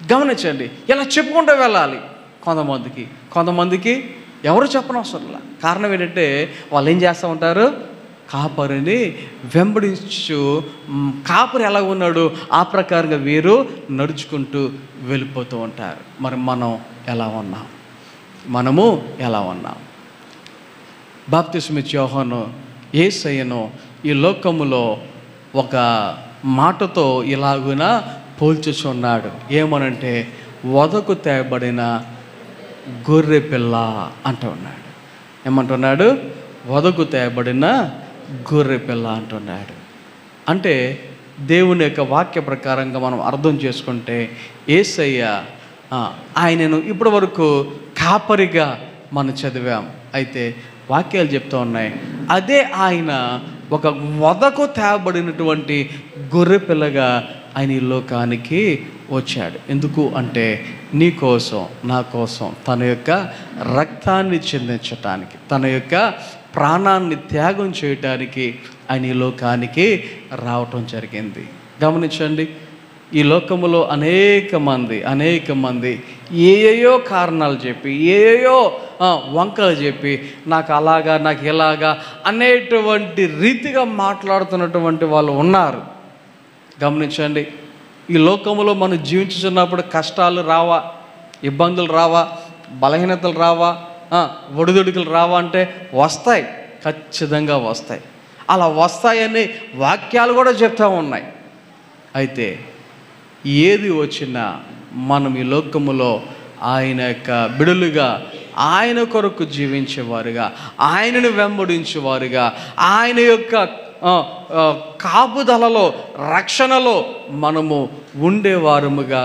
గమనించండి, ఇలా చెప్పుకుంటూ వెళ్ళాలి. కొంతమందికి ఎవరు చెప్పనవసరంలా. కారణం ఏంటంటే వాళ్ళు ఏం చేస్తూ ఉంటారు? కాపరిని వెంబడించు, కాపరి ఎలా ఉన్నాడు ఆ ప్రకారంగా వీరు నడుచుకుంటూ వెళ్ళిపోతూ ఉంటారు. మరి మనం ఎలా ఉన్నాం? మనము ఎలా ఉన్నాం? బాప్తిస్మిచ్చే యోహాను యేసయ్యను ఈ లోకములో ఒక మాటతో ఇలాగున పోల్చుచున్నాడు. ఏమనంటే వదకు తేబడిన గొర్రె పిల్ల అంటూ ఉన్నాడు. ఏమంటున్నాడు? వదకు తేబడిన గొర్రె పిల్ల అంటున్నాడు. అంటే దేవుని యొక్క వాక్య ప్రకారంగా మనం అర్థం చేసుకుంటే యేసయ్య ఆయనను ఇప్పటి వరకు కాపరిగా మనం చదివాం. అయితే వాక్యాలు చెప్తూ ఉన్నాయి, అదే ఆయన ఒక వదకు తేబడినటువంటి గొర్రె పిల్లగా ఆయన ఈ లోకానికి వచ్చాడు. ఎందుకు అంటే నీ కోసం, నా కోసం తన యొక్క రక్తాన్ని చిందించటానికి, తన యొక్క ప్రాణాన్ని త్యాగం చేయటానికి ఆయన ఈ లోకానికి రావటం జరిగింది. గమనించండి, ఈ లోకములో అనేక మంది ఏయో కారణాలు చెప్పి, ఏయో వంకలు చెప్పి, నాకు అలాగా, నాకు ఇలాగా అనేటువంటి రీతిగా మాట్లాడుతున్నటువంటి వాళ్ళు ఉన్నారు. గమనించండి, ఈ లోకంలో మనం జీవించుతున్నప్పుడు కష్టాలు రావా, ఇబ్బందులు రావా, బలహీనతలు రావా, ఒడిదుడుకులు రావా అంటే వస్తాయి, ఖచ్చితంగా వస్తాయి. అలా వస్తాయని వాక్యాలు కూడా చెప్తూ ఉన్నాయి. అయితే ఏది వచ్చినా మనం ఈ లోకములో ఆయన యొక్క బిడులుగా, ఆయన కొరకు జీవించేవారుగా, ఆయనను వెంబడించేవారుగా, ఆయన యొక్క కాపుదలలో, రక్షణలో మనము ఉండేవారముగా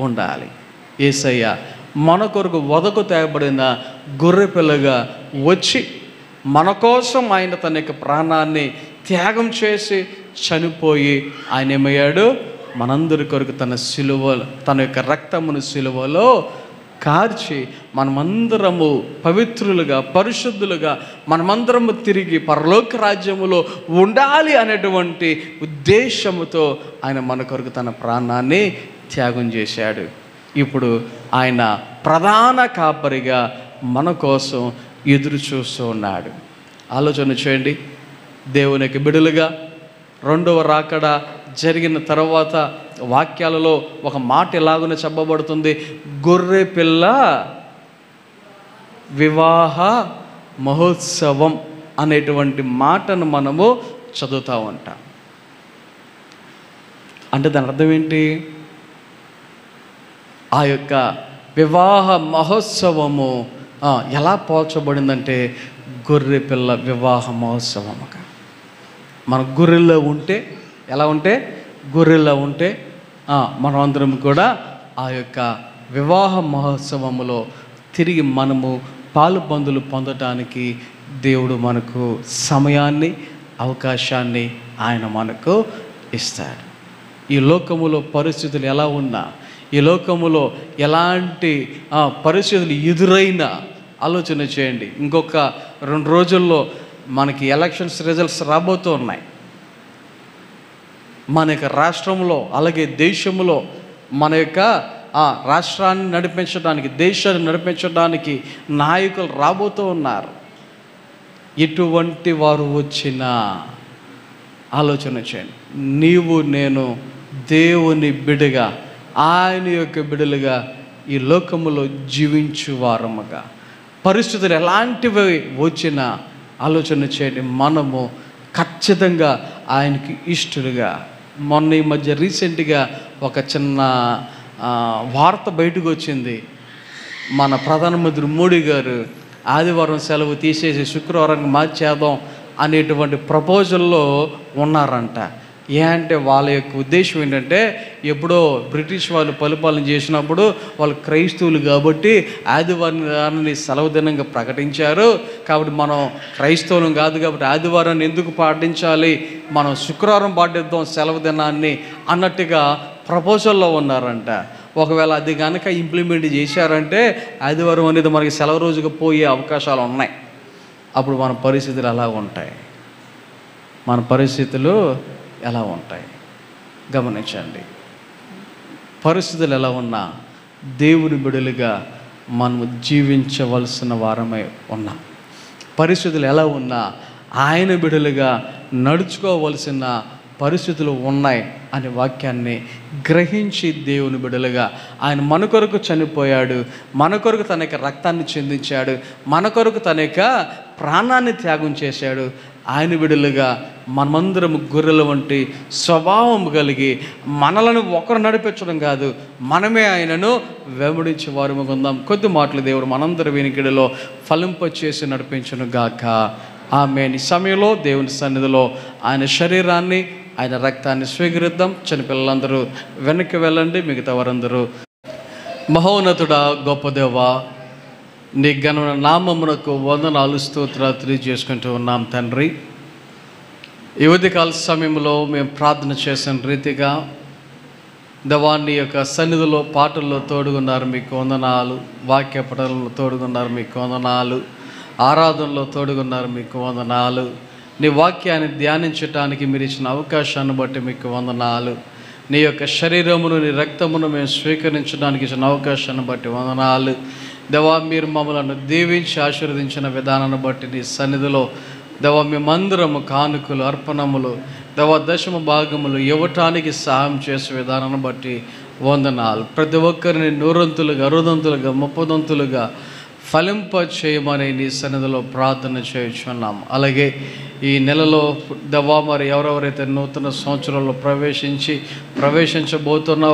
ఉండాలి. యేసయ్య మన కొరకు వదకు తేబడిన గొర్రె పిల్లగా వచ్చి మన కోసం ఆయన తన యొక్క ప్రాణాన్ని త్యాగం చేసి చనిపోయి ఆయన ఏమయ్యాడు? మనందరి కొరకు తన యొక్క రక్తమును సిలువలో కార్చి మనమందరము పవిత్రులుగా, పరిశుద్ధులుగా, మనమందరము తిరిగి పరలోక రాజ్యములో ఉండాలి అనేటువంటి ఉద్దేశముతో ఆయన మన కొరకు తన ప్రాణాన్ని త్యాగం చేశాడు. ఇప్పుడు ఆయన ప్రధాన కాపరిగా మన కోసం ఎదురు చూస్తూ ఉన్నాడు. ఆలోచన చేయండి, దేవుని యొక్క బిడ్డలుగా రెండవ రాకడ జరిగిన తర్వాత వాక్యాలలో ఒక మాట ఎలాగునే చెప్పబడుతుంది, గొర్రె పిల్ల వివాహ మహోత్సవం అనేటువంటి మాటను మనము చదువుతూ ఉంటాం. అంటే దాని అర్థం ఏంటి? ఆ యొక్క వివాహ మహోత్సవము ఎలా పోల్చబడిందంటే గొర్రె పిల్ల వివాహ మహోత్సవముగా. మన గొర్రెల్లో ఉంటే ఎలా ఉంటే, గొర్రెల్లో ఉంటే మనం అందరం కూడా ఆ యొక్క వివాహ మహోత్సవములో తిరిగి మనము పాలు పందులు పొందటానికి దేవుడు మనకు సమయాన్ని, అవకాశాన్ని ఆయన మనకు ఇస్తాడు. ఈ లోకములో పరిస్థితులు ఎలా ఉన్నా, ఈ లోకములో ఎలాంటి పరిస్థితులు ఎదురైనా ఆలోచన చేయండి. ఇంకొక 2 రోజుల్లో మనకి ఎలక్షన్స్ రిజల్ట్స్ రాబోతూ ఉన్నాయి. మన యొక్క రాష్ట్రంలో అలాగే దేశంలో మన యొక్క రాష్ట్రాన్ని నడిపించడానికి, దేశాన్ని నడిపించడానికి నాయకులు రాబోతూ ఉన్నారు. ఎటువంటి వారు వచ్చినా ఆలోచన చేయండి. నీవు నేను దేవుని బిడ్డగా, ఆయన యొక్క బిడ్డలుగా ఈ లోకములో జీవించు వారముగా, పరిస్థితులు ఎలాంటివి వచ్చినా ఆలోచన చేయండి. మనము ఖచ్చితంగా ఆయనకి ఇష్టలుగా. మొన్న ఈ మధ్య రీసెంట్గా ఒక చిన్న వార్త బయటకు వచ్చింది. మన ప్రధానమంత్రి మోడీ గారు ఆదివారం సెలవు తీసేసి శుక్రవారానికి మార్చేద్దాం అనేటువంటి ప్రపోజల్లో ఉన్నారంట. అంటే వాళ్ళ యొక్క ఉద్దేశం ఏంటంటే, ఎప్పుడో బ్రిటిష్ వాళ్ళు పరిపాలన చేసినప్పుడు వాళ్ళు క్రైస్తవులు కాబట్టి ఆదివారాన్ని సెలవు దినంగా ప్రకటించారు. కాబట్టి మనం క్రైస్తవులం కాదు కాబట్టి ఆదివారాన్ని ఎందుకు పాటించాలి, మనం శుక్రవారం పాటిద్దాం సెలవు దినాన్ని అన్నట్టుగా ప్రపోజల్లో ఉన్నారంట. ఒకవేళ అది కనుక ఇంప్లిమెంట్ చేశారంటే ఆదివారం అనేది మనకి సెలవు రోజుగా పోయే అవకాశాలు ఉన్నాయి. అప్పుడు మన పరిస్థితులు ఎలా ఉంటాయి, మన పరిస్థితులు ఎలా ఉంటాయి గమనించండి. పరిస్థితులు ఎలా ఉన్నా దేవుని బిడ్డలుగా మనము జీవించవలసిన వారమై ఉన్నాం. పరిస్థితులు ఎలా ఉన్నా ఆయన బిడ్డలుగా నడుచుకోవలసిన పరిస్థితులు ఉన్నాయి అనే వాక్యాన్ని గ్రహించి దేవుని బిడ్డలుగా ఆయన మన కొరకు చనిపోయాడు, మన కొరకు తన యొక్క రక్తాన్ని చెందించాడు, మన కొరకు తన యొక్క ప్రాణాన్ని త్యాగం చేశాడు. ఆయన బిడ్డలుగా మనమందరం గొర్రెల వంటి స్వభావం కలిగి మనలను ఒకరు నడిపించడం కాదు, మనమే ఆయనను వెంబడించే వారు ఉందాం. కొద్ది మాటలు దేవుడు మనందరి వినికిడిలో ఫలింపచేసి నడిపించును గాక. ఆమేన్. ఈ సమయంలో దేవుని సన్నిధిలో ఆయన శరీరాన్ని, ఆయన రక్తాన్ని స్వీకరిద్దాం. చిన్నపిల్లలందరూ వెనక్కి వెళ్ళండి, మిగతా వారందరూ. మహోన్నతుడా, గొప్ప దేవా, నీ ఘనమైన నామమునకు వందనాలు స్తోత్రాలు తెలియజేసుకుంటూ ఉన్నాం తండ్రి. ఈ ఉదయకాల సమయంలో మేము ప్రార్థన చేసిన రీతిగా దేవా నీ యొక్క సన్నిధిలో పాటల్లో తోడుగున్నారు, మీకు వందనాలు. వాక్య పఠనంలో తోడుగున్నారు, మీకు వందనాలు. ఆరాధనలో తోడుగున్నారు, మీకు వందనాలు. నీ వాక్యాన్ని ధ్యానించటానికి మీరు ఇచ్చిన అవకాశాన్ని బట్టి మీకు వందనాలు. నీ యొక్క శరీరమును, నీ రక్తమును మేము స్వీకరించడానికి ఇచ్చిన అవకాశాన్ని బట్టి వందనాలు. దేవా మీరు మమ్మలను దీవించి ఆశీర్వదించిన విధానాన్ని బట్టి నీ సన్నిధిలో దేవా మేమందరము కానుకలు, అర్పణములు, దేవా దశమ భాగములు ఇవ్వటానికి సహాయం చేసే విధానాన్ని బట్టి వందనాలు. ప్రతి ఒక్కరిని నూరంతులుగా, అరుదంతులుగా, ముప్పదంతులుగా ఫలింప చేయమని నీ సన్నిధిలో ప్రార్థన చేయుచున్నాం. అలాగే ఈ నెలలో దేవా మరి ఎవరెవరైతే నూతన సంవత్సరంలో ప్రవేశించబోతున్న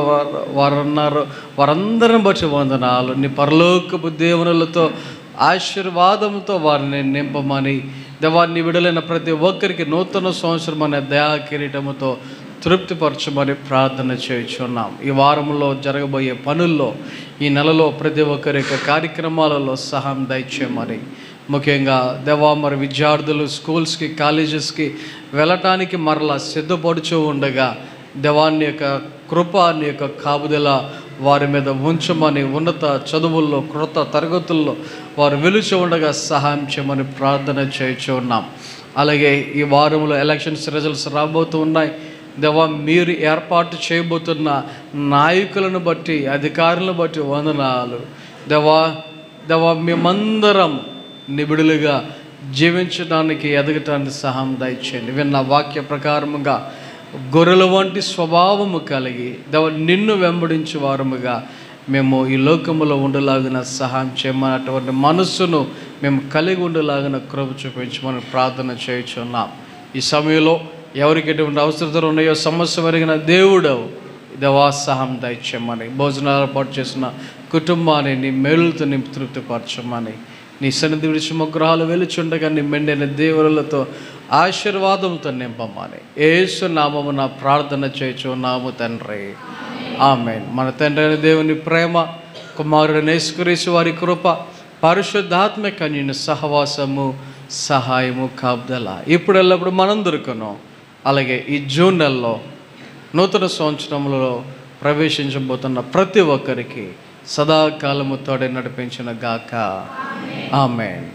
వారన్నారో వారందరిని బట్టి వందనాలు. నీ పరలోకపు దేవునులతో ఆశీర్వాదంతో వారిని నింపమని దేవా నీ విడుదలైన ప్రతి ఒక్కరికి నూతన సంవత్సరం అనే దయా కిరీటముతో తృప్తిపరచమని ప్రార్థన చేయుచున్నాం. ఈ వారంలో జరగబోయే పనుల్లో, ఈ నెలలో ప్రతి ఒక్కరి యొక్క కార్యక్రమాలలో సహాయం దయచేయమని, ముఖ్యంగా దేవా మరి విద్యార్థులు స్కూల్స్కి, కాలేజెస్కి వెళ్ళటానికి మరలా సిద్ధపడుచూ ఉండగా దేవాన్ని యొక్క కృప, నీ యొక్క కాపుదల వారి మీద ఉంచమని, ఉన్నత చదువుల్లో, క్రొత్త తరగతుల్లో వారు వెలుచు ఉండగా సహాయం చేయమని ప్రార్థన చేయుచూ ఉన్నాం. అలాగే ఈ వారంలో ఎలక్షన్స్ రిజల్ట్స్ రాబోతూ ఉన్నాయి. దేవా మీరు ఏర్పాటు చేయబోతున్న నాయకులను బట్టి, అధికారులను బట్టి వందనాలు. దేవా మేమందరం నిబిడులుగా జీవించడానికి, ఎదగటానికి సహాయం దయచేయండి. విన్న వాక్య ప్రకారముగా గొర్రెల వంటి స్వభావము కలిగి దేవా నిన్ను వెంబడించే వారముగా మేము ఈ లోకములో ఉండలాగిన సహాయం చేయమని, అటువంటి మనస్సును మేము కలిగి ఉండలాగిన కృప చూపించమని ప్రార్థన చేయుచున్నాం. ఈ సమయంలో ఎవరికి ఎటువంటి అవసరతలు ఉన్నాయో సమస్య వరిగిన దేవుడవు దేవా సహాయం దయచేయమని, భోజనాలు ఏర్పాటు చేసిన కుటుంబాన్ని నీ మేలుతో నింపి తృప్తిపరచమని, నీ సన్నిధి విడిచి గృహాలు వెలుచుండగా నీ మెండైన దేవులతో ఆశీర్వాదంతో నింపమని యేసు నామమున ప్రార్థన చేయుచున్నాము తండ్రి. ఆమేన్. మన తండ్రి అయిన దేవుని ప్రేమ, కుమారుడైన యేసుక్రీస్తు వారి కృప, పరిశుద్ధాత్మ కన్యని సహవాసము, సహాయము, కాపుదల ఇప్పుడు ఎల్లప్పుడు మనందరికను, అలాగే ఈ జూన్ నెలలో నూతన సంవత్సరంలో ప్రవేశించబోతున్న ప్రతి ఒక్కరికి సదాకాలము తోడే నడిపించిన గాక. ఆమేన్.